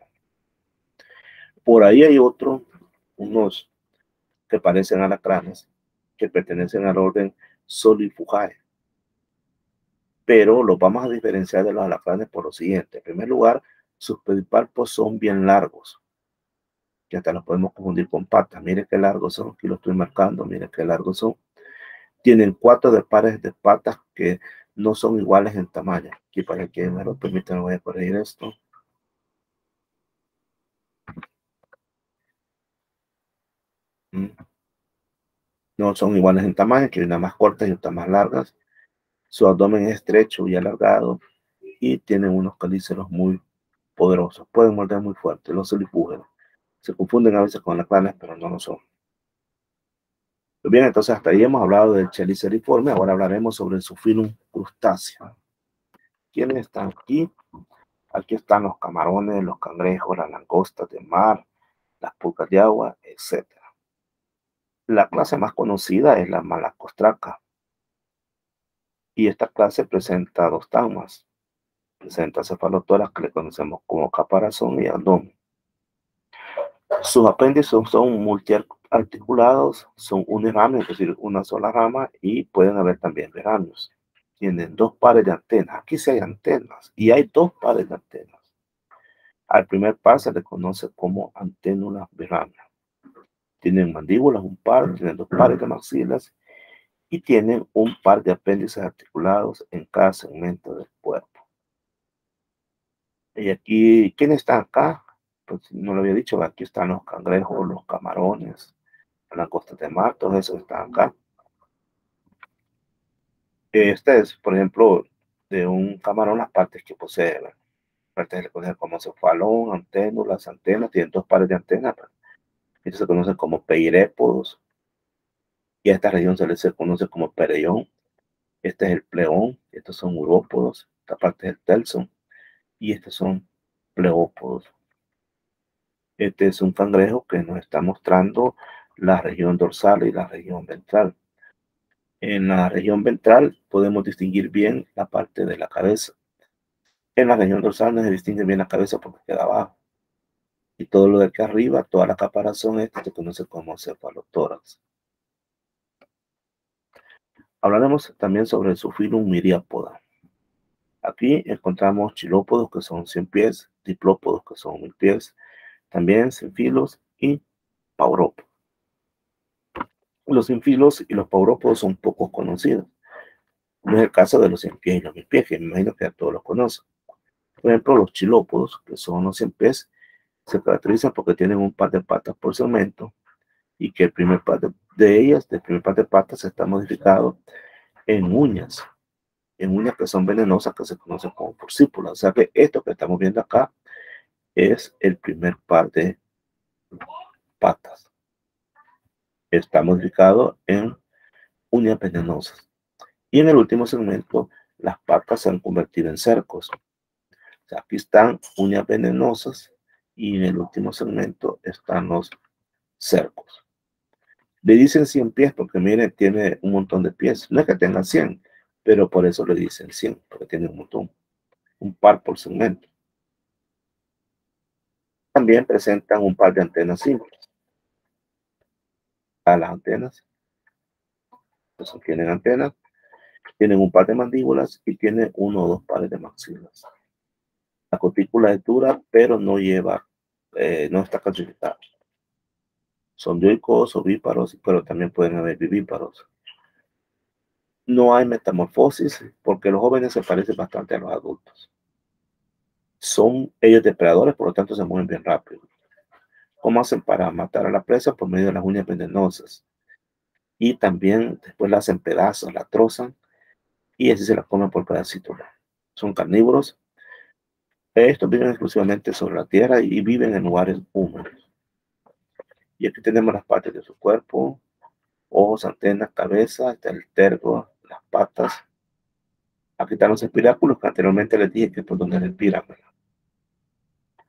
Por ahí hay unos que parecen alacranes, que pertenecen al orden Solifugae. Pero los vamos a diferenciar de los alacranes por lo siguiente. En primer lugar, sus pedipalpos son bien largos, que hasta los podemos confundir con patas. Mire qué largos son, aquí lo estoy marcando, mire qué largos son. Tienen 4 pares de patas que no son iguales en tamaño. Aquí para que me lo permitan, voy a corregir esto. No son iguales en tamaño, que hay unas más cortas y otras más largas. Su abdomen es estrecho y alargado y tienen unos quelíceros muy poderosos. Pueden morder muy fuerte, los solifúgenos. Se confunden a veces con alacranes, pero no lo son. Muy bien, entonces hasta ahí hemos hablado del cheliceriforme. Ahora hablaremos sobre el Suphilum crustáceo. ¿Quiénes están aquí? Aquí están los camarones, los cangrejos, las langostas de mar, las pulgas de agua, etc. La clase más conocida es la Malacostraca. Y esta clase presenta 2 taumas. Presenta cefalotórax, que le conocemos como caparazón y abdomen. Sus apéndices son multiarticulados, son uniramios, es decir, una sola rama, y pueden haber también biramios. Tienen 2 pares de antenas. Aquí sí hay antenas, y hay 2 pares de antenas. Al primer par se le conoce como anténulas biramias. Tienen mandíbulas, un par, tienen 2 pares de maxilas, y tienen un par de apéndices articulados en cada segmento del cuerpo. Y aquí, ¿quiénes están acá? Pues no lo había dicho, aquí están los cangrejos, los camarones, las langostas de mar, todos esos están acá. Esta es, por ejemplo, de un camarón, las partes que posee, ¿verdad? Partes se conocen como cefalón, anténulas, antenas, tienen 2 pares de antenas, ¿verdad? Estos se conocen como peirépodos, y a esta región se les conoce como perellón. Este es el pleón, estos son urópodos, esta parte es el telson, y estos son pleópodos. Este es un cangrejo que nos está mostrando la región dorsal y la región ventral. En la región ventral podemos distinguir bien la parte de la cabeza. En la región dorsal no se distingue bien la cabeza porque queda abajo. Y todo lo de aquí arriba, toda la caparazón, esto se conoce como cefalotórax. Hablaremos también sobre el subfilum Myriapoda. Aquí encontramos chilópodos, que son 100 pies, diplópodos, que son 1000 pies, también sinfilos y paurópodos. Los sinfilos y los paurópodos son poco conocidos. No es el caso de los 100 pies y los 1000 pies, que me imagino que a todos los conocen. Por ejemplo, los chilópodos, que son los 100 pies, se caracterizan porque tienen un par de patas por segmento y que el primer par de ellas, del primer par de patas, está modificado en uñas que son venenosas, que se conocen como porcípulas. O sea que esto que estamos viendo acá es el primer par de patas. Está modificado en uñas venenosas. Y en el último segmento, las patas se han convertido en cercos. O sea, aquí están uñas venenosas y en el último segmento están los cercos. Le dicen 100 pies porque, miren, tiene un montón de pies. No es que tenga 100, pero por eso le dicen 100, porque tiene un montón, un par por segmento. También presentan un par de antenas simples. A las antenas, pues tienen antenas, tienen un par de mandíbulas y tienen 1 o 2 pares de maxilas. La cutícula es dura, pero no lleva, no está calcificada. Son dioicos, ovíparos, pero también pueden haber vivíparos. No hay metamorfosis porque los jóvenes se parecen bastante a los adultos. Son ellos depredadores, por lo tanto se mueven bien rápido. ¿Cómo hacen para matar a la presa? Por medio de las uñas venenosas. Y también después la hacen pedazos, la trozan y así se la comen por pedacitos. Son carnívoros. Estos viven exclusivamente sobre la tierra y viven en lugares húmedos. Y aquí tenemos las partes de su cuerpo: ojos, antenas, cabeza, está el tergo, las patas. Aquí están los espiráculos que anteriormente les dije que es por donde respiran.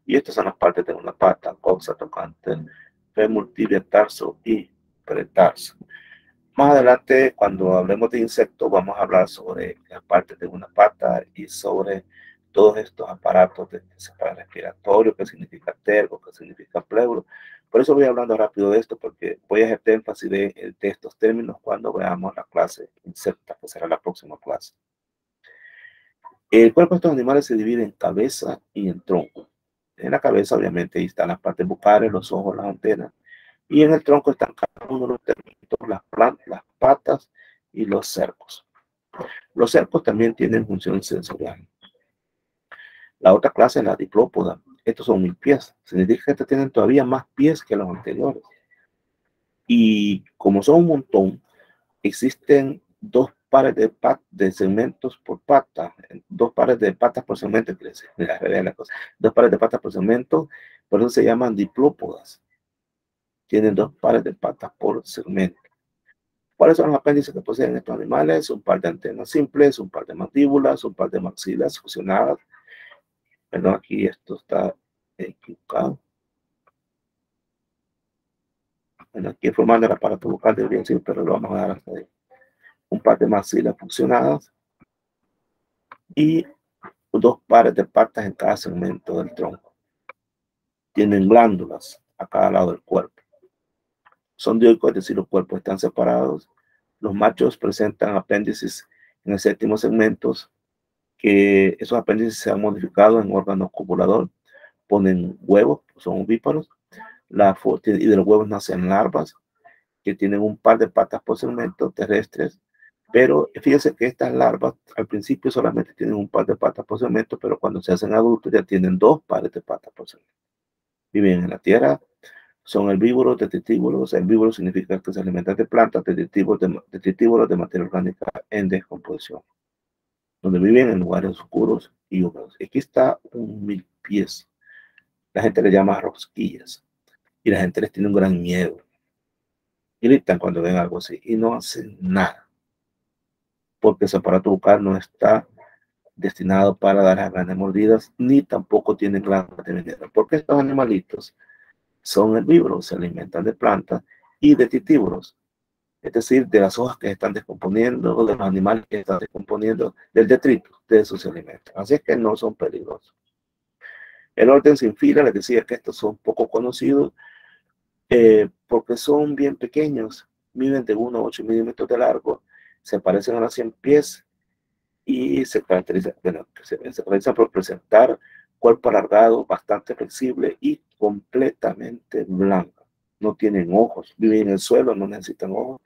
Y estas son las partes de una pata: coxa, tocante, fémur, tibia, tarso y pretarso. Más adelante, cuando hablemos de insectos, vamos a hablar sobre las partes de una pata y sobre todos estos aparatos de respiratorio, qué significa tergo, qué significa pleuro. Por eso voy hablando rápido de esto, porque voy a hacer énfasis de estos términos cuando veamos la clase insecta, que será la próxima clase. El cuerpo de estos animales se divide en cabeza y en tronco. En la cabeza, obviamente, ahí están las partes bucales, los ojos, las antenas. Y en el tronco están cada uno de los términos, las plantas, las patas y los cercos. Los cercos también tienen función sensorial. La otra clase es la diplópoda. Estos son 1000 pies. Significa que estos tienen todavía más pies que los anteriores. Y como son un montón, existen 2 pares de segmentos por pata, 2 pares de patas por segmento, 2 pares de patas por segmento, por eso se llaman diplópodas. Tienen 2 pares de patas por segmento. ¿Cuáles son los apéndices que poseen estos animales? Un par de antenas simples, un par de mandíbulas, un par de maxilas fusionadas. Perdón, aquí esto está equivocado. Bueno, aquí formando el aparato bucal debería decir, pero lo vamos a dar hasta ahí. Un par de maxilas fusionadas y 2 pares de patas en cada segmento del tronco. Tienen glándulas a cada lado del cuerpo. Son dioicos, es decir, los cuerpos están separados. Los machos presentan apéndices en el 7º segmento, que esos apéndices se han modificado en órganos copulador. Ponen huevos, son ovíparos, y de los huevos nacen larvas que tienen un par de patas por segmento terrestres. Pero fíjense que estas larvas al principio solamente tienen un par de patas por segmento, pero cuando se hacen adultos ya tienen 2 pares de patas por segmento. Viven en la tierra, Son herbívoros, detritívoros. Herbívoros significa que se alimentan de plantas, detritívoros de materia orgánica en descomposición, donde viven en lugares oscuros y húmedos. Aquí está un milpies. La gente le llama rosquillas y la gente les tiene un gran miedo. Gritan cuando ven algo así y no hacen nada, porque ese aparato bucal no está destinado para dar a grandes mordidas, ni tampoco tienen glándulas de veneno, porque estos animalitos son herbívoros, se alimentan de plantas y de detritívoros, es decir, de las hojas que están descomponiendo, de los animales que están descomponiendo, del detrito de sus alimentos. Así es que no son peligrosos. El orden sin fila, les decía que estos son poco conocidos porque son bien pequeños, miden de 1 a 8 milímetros de largo, se parecen a los 100 pies y se caracterizan por presentar cuerpo alargado, bastante flexible y completamente blanco. No tienen ojos, viven en el suelo, no necesitan ojos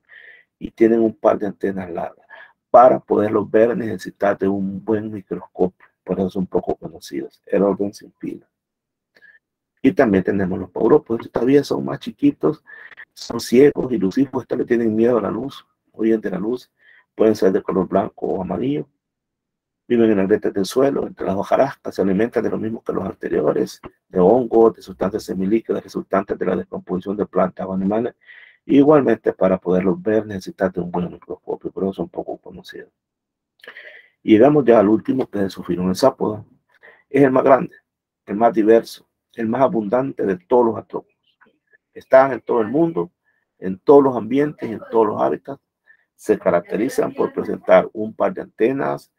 y tienen un par de antenas largas. Para poderlos ver necesitan de un buen microscopio, por eso son poco conocidos. El orden sin fila. Y también tenemos los paurópodos, todavía son más chiquitos, son ciegos y los hijos le tienen miedo a la luz, huyen de la luz, pueden ser de color blanco o amarillo. Viven en las grietas del suelo, entre las hojarascas, se alimentan de lo mismo que los anteriores, de hongos, de sustancias semilíquidas resultantes de la descomposición de plantas o animales. Igualmente, para poderlos ver, necesitan de un buen microscopio, pero son poco conocidos. Y llegamos ya al último, que es el Zoophilum hexápoda. Es el más grande, el más diverso, el más abundante de todos los artrópodos. Están en todo el mundo, en todos los ambientes, en todos los hábitats. Se caracterizan por presentar un par de antenas,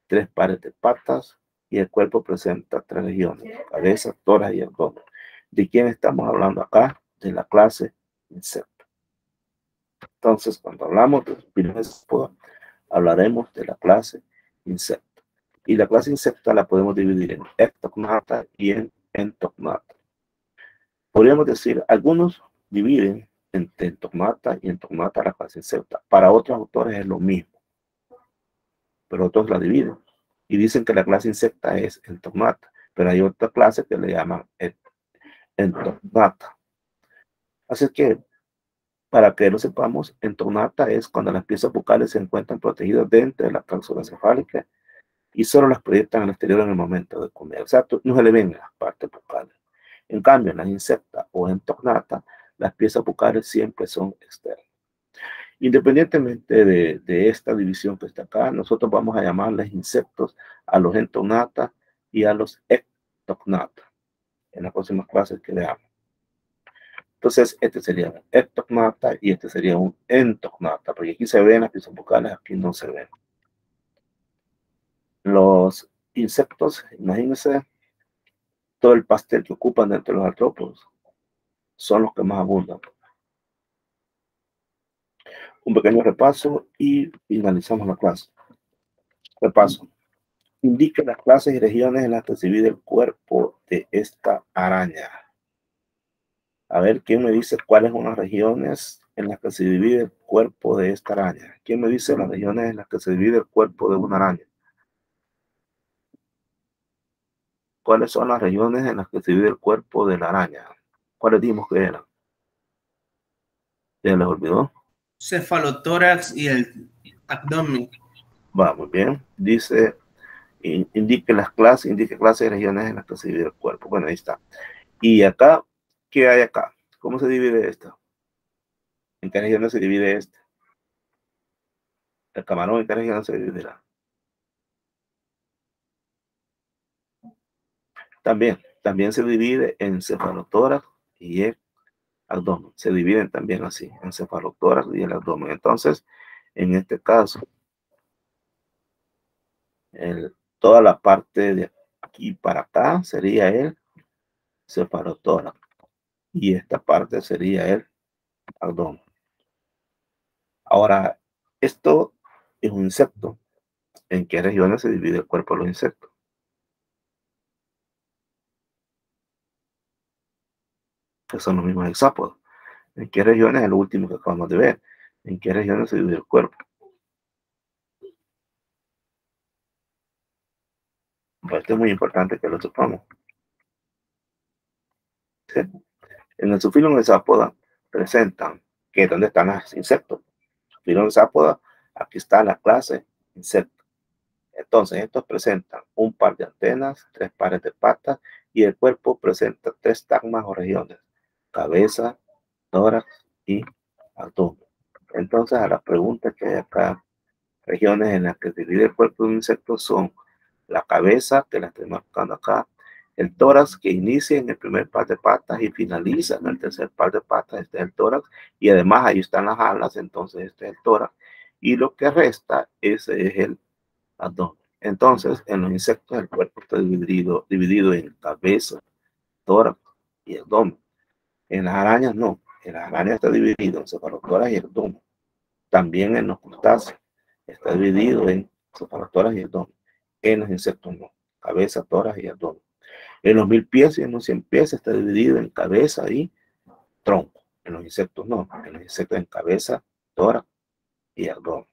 3 pares de patas y el cuerpo presenta 3 regiones, cabeza, tórax y abdomen. ¿De quién estamos hablando acá? De la clase insecto. Entonces, cuando hablamos de Zoophilum hexápoda, hablaremos de la clase insecto. Y la clase insecta la podemos dividir en ectognata y en entognata. Podríamos decir, algunos dividen entre entognata y entognata la clase insecta. Para otros autores es lo mismo, pero otros la dividen y dicen que la clase insecta es entognata, pero hay otra clase que le llaman entognata. Así que, para que lo sepamos, entognata es cuando las piezas bucales se encuentran protegidas dentro de la cápsula cefálica y solo las proyectan al exterior en el momento de comer. O sea, no se le ven las partes bucales. En cambio, en las insectas o entognata, las piezas bucales siempre son externas. Independientemente de esta división que está acá, nosotros vamos a llamarles insectos a los entognata y a los ectognata en las próximas clases que veamos. Entonces, este sería un ectognata y este sería un entognata, porque aquí se ven las piezas bucales, aquí no se ven. Los insectos, imagínense todo el pastel que ocupan dentro de los artrópodos, son los que más abundan. Un pequeño repaso y finalizamos la clase. Repaso. Indica las clases y regiones en las que se divide el cuerpo de esta araña. A ver, ¿quién me dice cuáles son las regiones en las que se divide el cuerpo de esta araña? ¿Quién me dice las regiones en las que se divide el cuerpo de una araña? ¿Cuáles son las regiones en las que se divide el cuerpo de la araña? ¿Cuáles dimos que eran? ¿Ya les olvidó? Cefalotórax y el abdomen. Va, muy bien. Dice, indique clases y regiones en las que se divide el cuerpo. Bueno, ahí está. Y acá, ¿qué hay acá? ¿Cómo se divide esta? ¿En qué regiones se divide este? El camarón, ¿en qué regiones se dividirá? También se divide en cefalotórax y el abdomen. Se dividen también así, en cefalotórax y el abdomen. Entonces, en este caso, toda la parte de aquí para acá sería el cefalotórax y esta parte sería el abdomen. Ahora, esto es un insecto. ¿En qué regiones se divide el cuerpo de los insectos? Que son los mismos hexápodos. ¿En qué regiones es lo último que acabamos de ver? ¿En qué regiones se divide el cuerpo? Pues esto es muy importante que lo sepamos. ¿Sí? En el Zoophyllum hexapoda presentan que dónde están los insectos. Zoophyllum hexapoda, aquí está la clase insecto. Entonces, estos presentan un par de antenas, 3 pares de patas y el cuerpo presenta 3 tagmas o regiones: cabeza, tórax y abdomen. Entonces, a las preguntas que hay acá, regiones en las que se divide el cuerpo de un insecto son la cabeza, que la estoy marcando acá, el tórax, que inicia en el primer par de patas y finaliza en el tercer par de patas, este es el tórax, y además ahí están las alas, entonces este es el tórax, y lo que resta, ese es el abdomen. Entonces, en los insectos el cuerpo está dividido en cabeza, tórax y abdomen. En las arañas no, en las arañas está dividido en cefalotórax y abdomen. También en los crustáceos está dividido en cefalotórax y abdomen. En los insectos no, cabeza, tórax y abdomen. En los 1000 pies y en los 100 pies está dividido en cabeza y tronco. En los insectos no, en los insectos en cabeza, tórax y abdomen.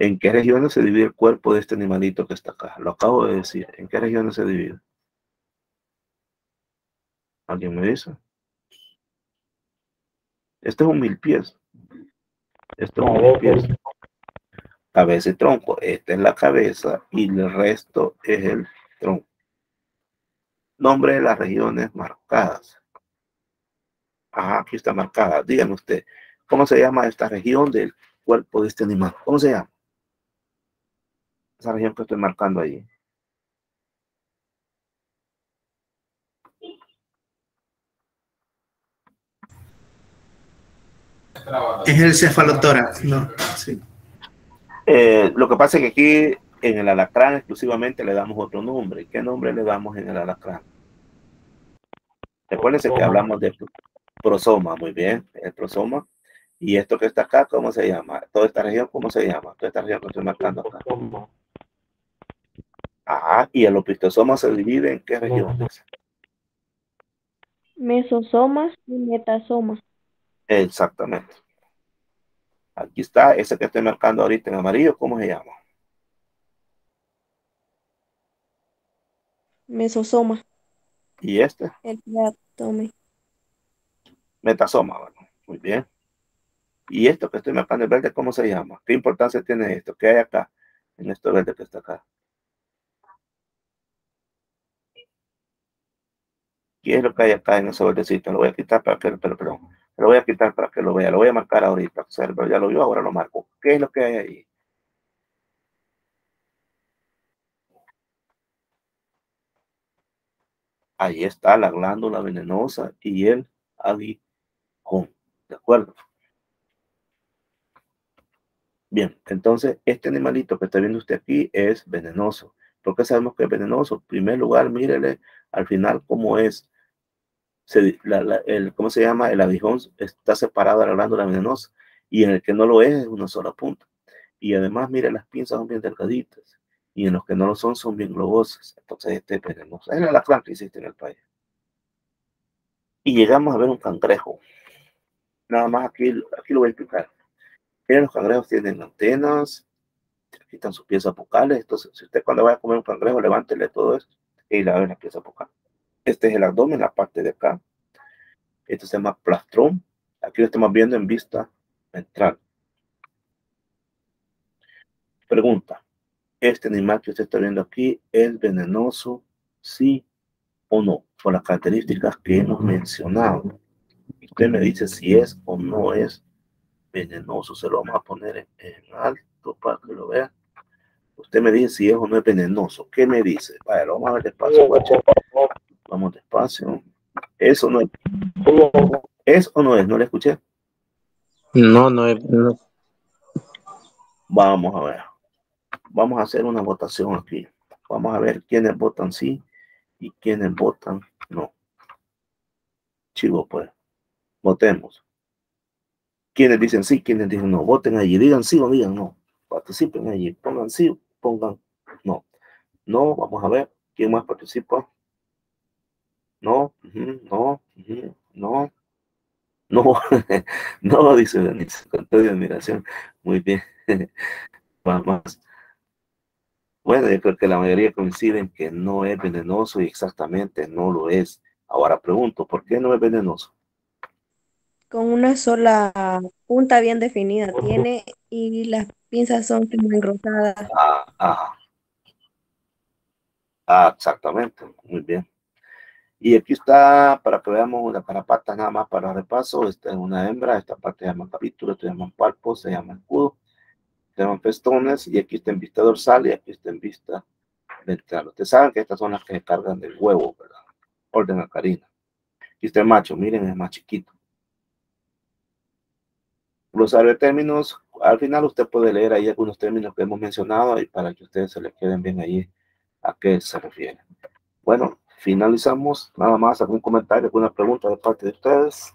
¿En qué regiones se divide el cuerpo de este animalito que está acá? Lo acabo de decir. ¿En qué regiones se divide? ¿Alguien me dice? Este es un 1000 pies. Este es un 1000 pies. Cabeza y tronco. Esta es la cabeza y el resto es el tronco. Nombre de las regiones marcadas. Ajá, aquí está marcada. Díganme usted, ¿cómo se llama esta región del cuerpo de este animal? ¿Cómo se llama? Esa región que estoy marcando ahí. Es el cefalotórax, ¿no? Sí. Lo que pasa es que aquí en el alacrán exclusivamente le damos otro nombre. ¿Qué nombre le damos en el alacrán? Recuérdense que hablamos de prosoma, muy bien, el prosoma. Y esto que está acá, ¿cómo se llama? Toda esta región, ¿cómo se llama? Toda esta región que estoy marcando acá. Ajá, y el opistosoma se divide en qué regiones. Mesosomas y metasomas. Exactamente. Aquí está, ese que estoy marcando ahorita en amarillo, ¿cómo se llama? Mesosoma. ¿Y este? El abdomen. Metasoma, bueno, muy bien. ¿Y esto que estoy marcando en verde, cómo se llama? ¿Qué importancia tiene esto? ¿Qué hay acá? En esto verde que está acá. ¿Qué es lo que hay acá en ese verdecito? Lo voy a quitar para que, perdón, lo voy a quitar para que lo vea. Lo voy a marcar ahorita. O sea, pero ya lo vio, ahora lo marco. ¿Qué es lo que hay ahí? Ahí está la glándula venenosa y el aguijón. ¿De acuerdo? Bien, entonces este animalito que está viendo usted aquí es venenoso. ¿Por qué sabemos que es venenoso? En primer lugar, mírele al final cómo es. ¿Cómo se llama? El aguijón está separado de la glándula venenosa y en el que no lo es una sola punta. Y además, mire, las pinzas son bien delgaditas y en los que no lo son bien globosas. Entonces este es venenoso. Es el alacrán que existe en el país. Y llegamos a ver un cangrejo. Nada más aquí lo voy a explicar. Miren, los cangrejos tienen antenas, aquí están sus piezas bucales. Entonces, si usted cuando vaya a comer un cangrejo, levántele todo esto y le abre las piezas bucales. Este es el abdomen, la parte de acá. Esto se llama plastrón. Aquí lo estamos viendo en vista ventral. Pregunta: ¿este animal que usted está viendo aquí es venenoso, sí o no? Por las características que hemos mencionado. Usted me dice si es o no es venenoso. Se lo vamos a poner en alto para que lo vea. Usted me dice si es o no es venenoso. ¿Qué me dice? Vaya, lo vamos a ver despacio, guacho. Vamos despacio. ¿Es o no es? ¿Es o no es? ¿No le escuché? No, no es. No. Vamos a ver. Vamos a hacer una votación aquí. Vamos a ver quiénes votan sí y quiénes votan no. Chivo, pues. Votemos. ¿Quiénes dicen sí? ¿Quiénes dicen no? Voten allí. Digan sí o digan no. Participen allí. Pongan sí, pongan no. No, vamos a ver. ¿Quién más participa? No, no, no. No, no, dice Denise, con toda admiración. Muy bien. Vamos. Bueno, yo creo que la mayoría coinciden que no es venenoso y exactamente no lo es. Ahora pregunto, ¿por qué no es venenoso? Con una sola punta bien definida tiene y las pinzas son como engrosadas. Exactamente, muy bien. Y aquí está, para que veamos una garrapata, nada más para repaso. Esta es una hembra, esta parte se llama capítulo, esta se llama palpo, se llama escudo, se llaman festones, y aquí está en vista dorsal y aquí está en vista ventral. Ustedes saben que estas son las que se cargan del huevo, ¿verdad? Orden acarina. Aquí está el macho, miren, es más chiquito. Glosario de términos, al final usted puede leer ahí algunos términos que hemos mencionado y para que ustedes se les queden bien ahí a qué se refiere. Bueno, finalizamos. Nada más, algún comentario, alguna pregunta de parte de ustedes.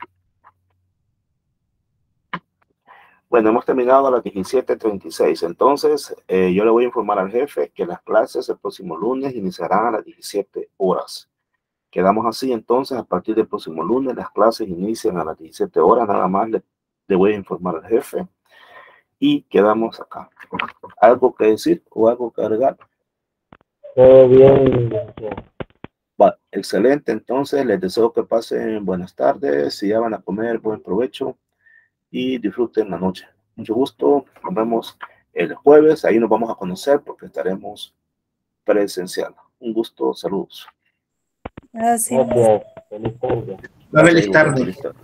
Bueno, hemos terminado a las 17:36. Entonces, yo le voy a informar al jefe que las clases el próximo lunes iniciarán a las 17 horas. Quedamos así, entonces, a partir del próximo lunes, las clases inician a las 17 horas. Nada más le voy a informar al jefe. Y quedamos acá. ¿Algo que decir o algo que agregar? Todo bien. Va, excelente, entonces les deseo que pasen buenas tardes, si ya van a comer, buen provecho y disfruten la noche. Mucho gusto, nos vemos el jueves, ahí nos vamos a conocer porque estaremos presenciando. Un gusto, saludos. Gracias. Gracias. Feliz tarde. Feliz tarde. Feliz tarde.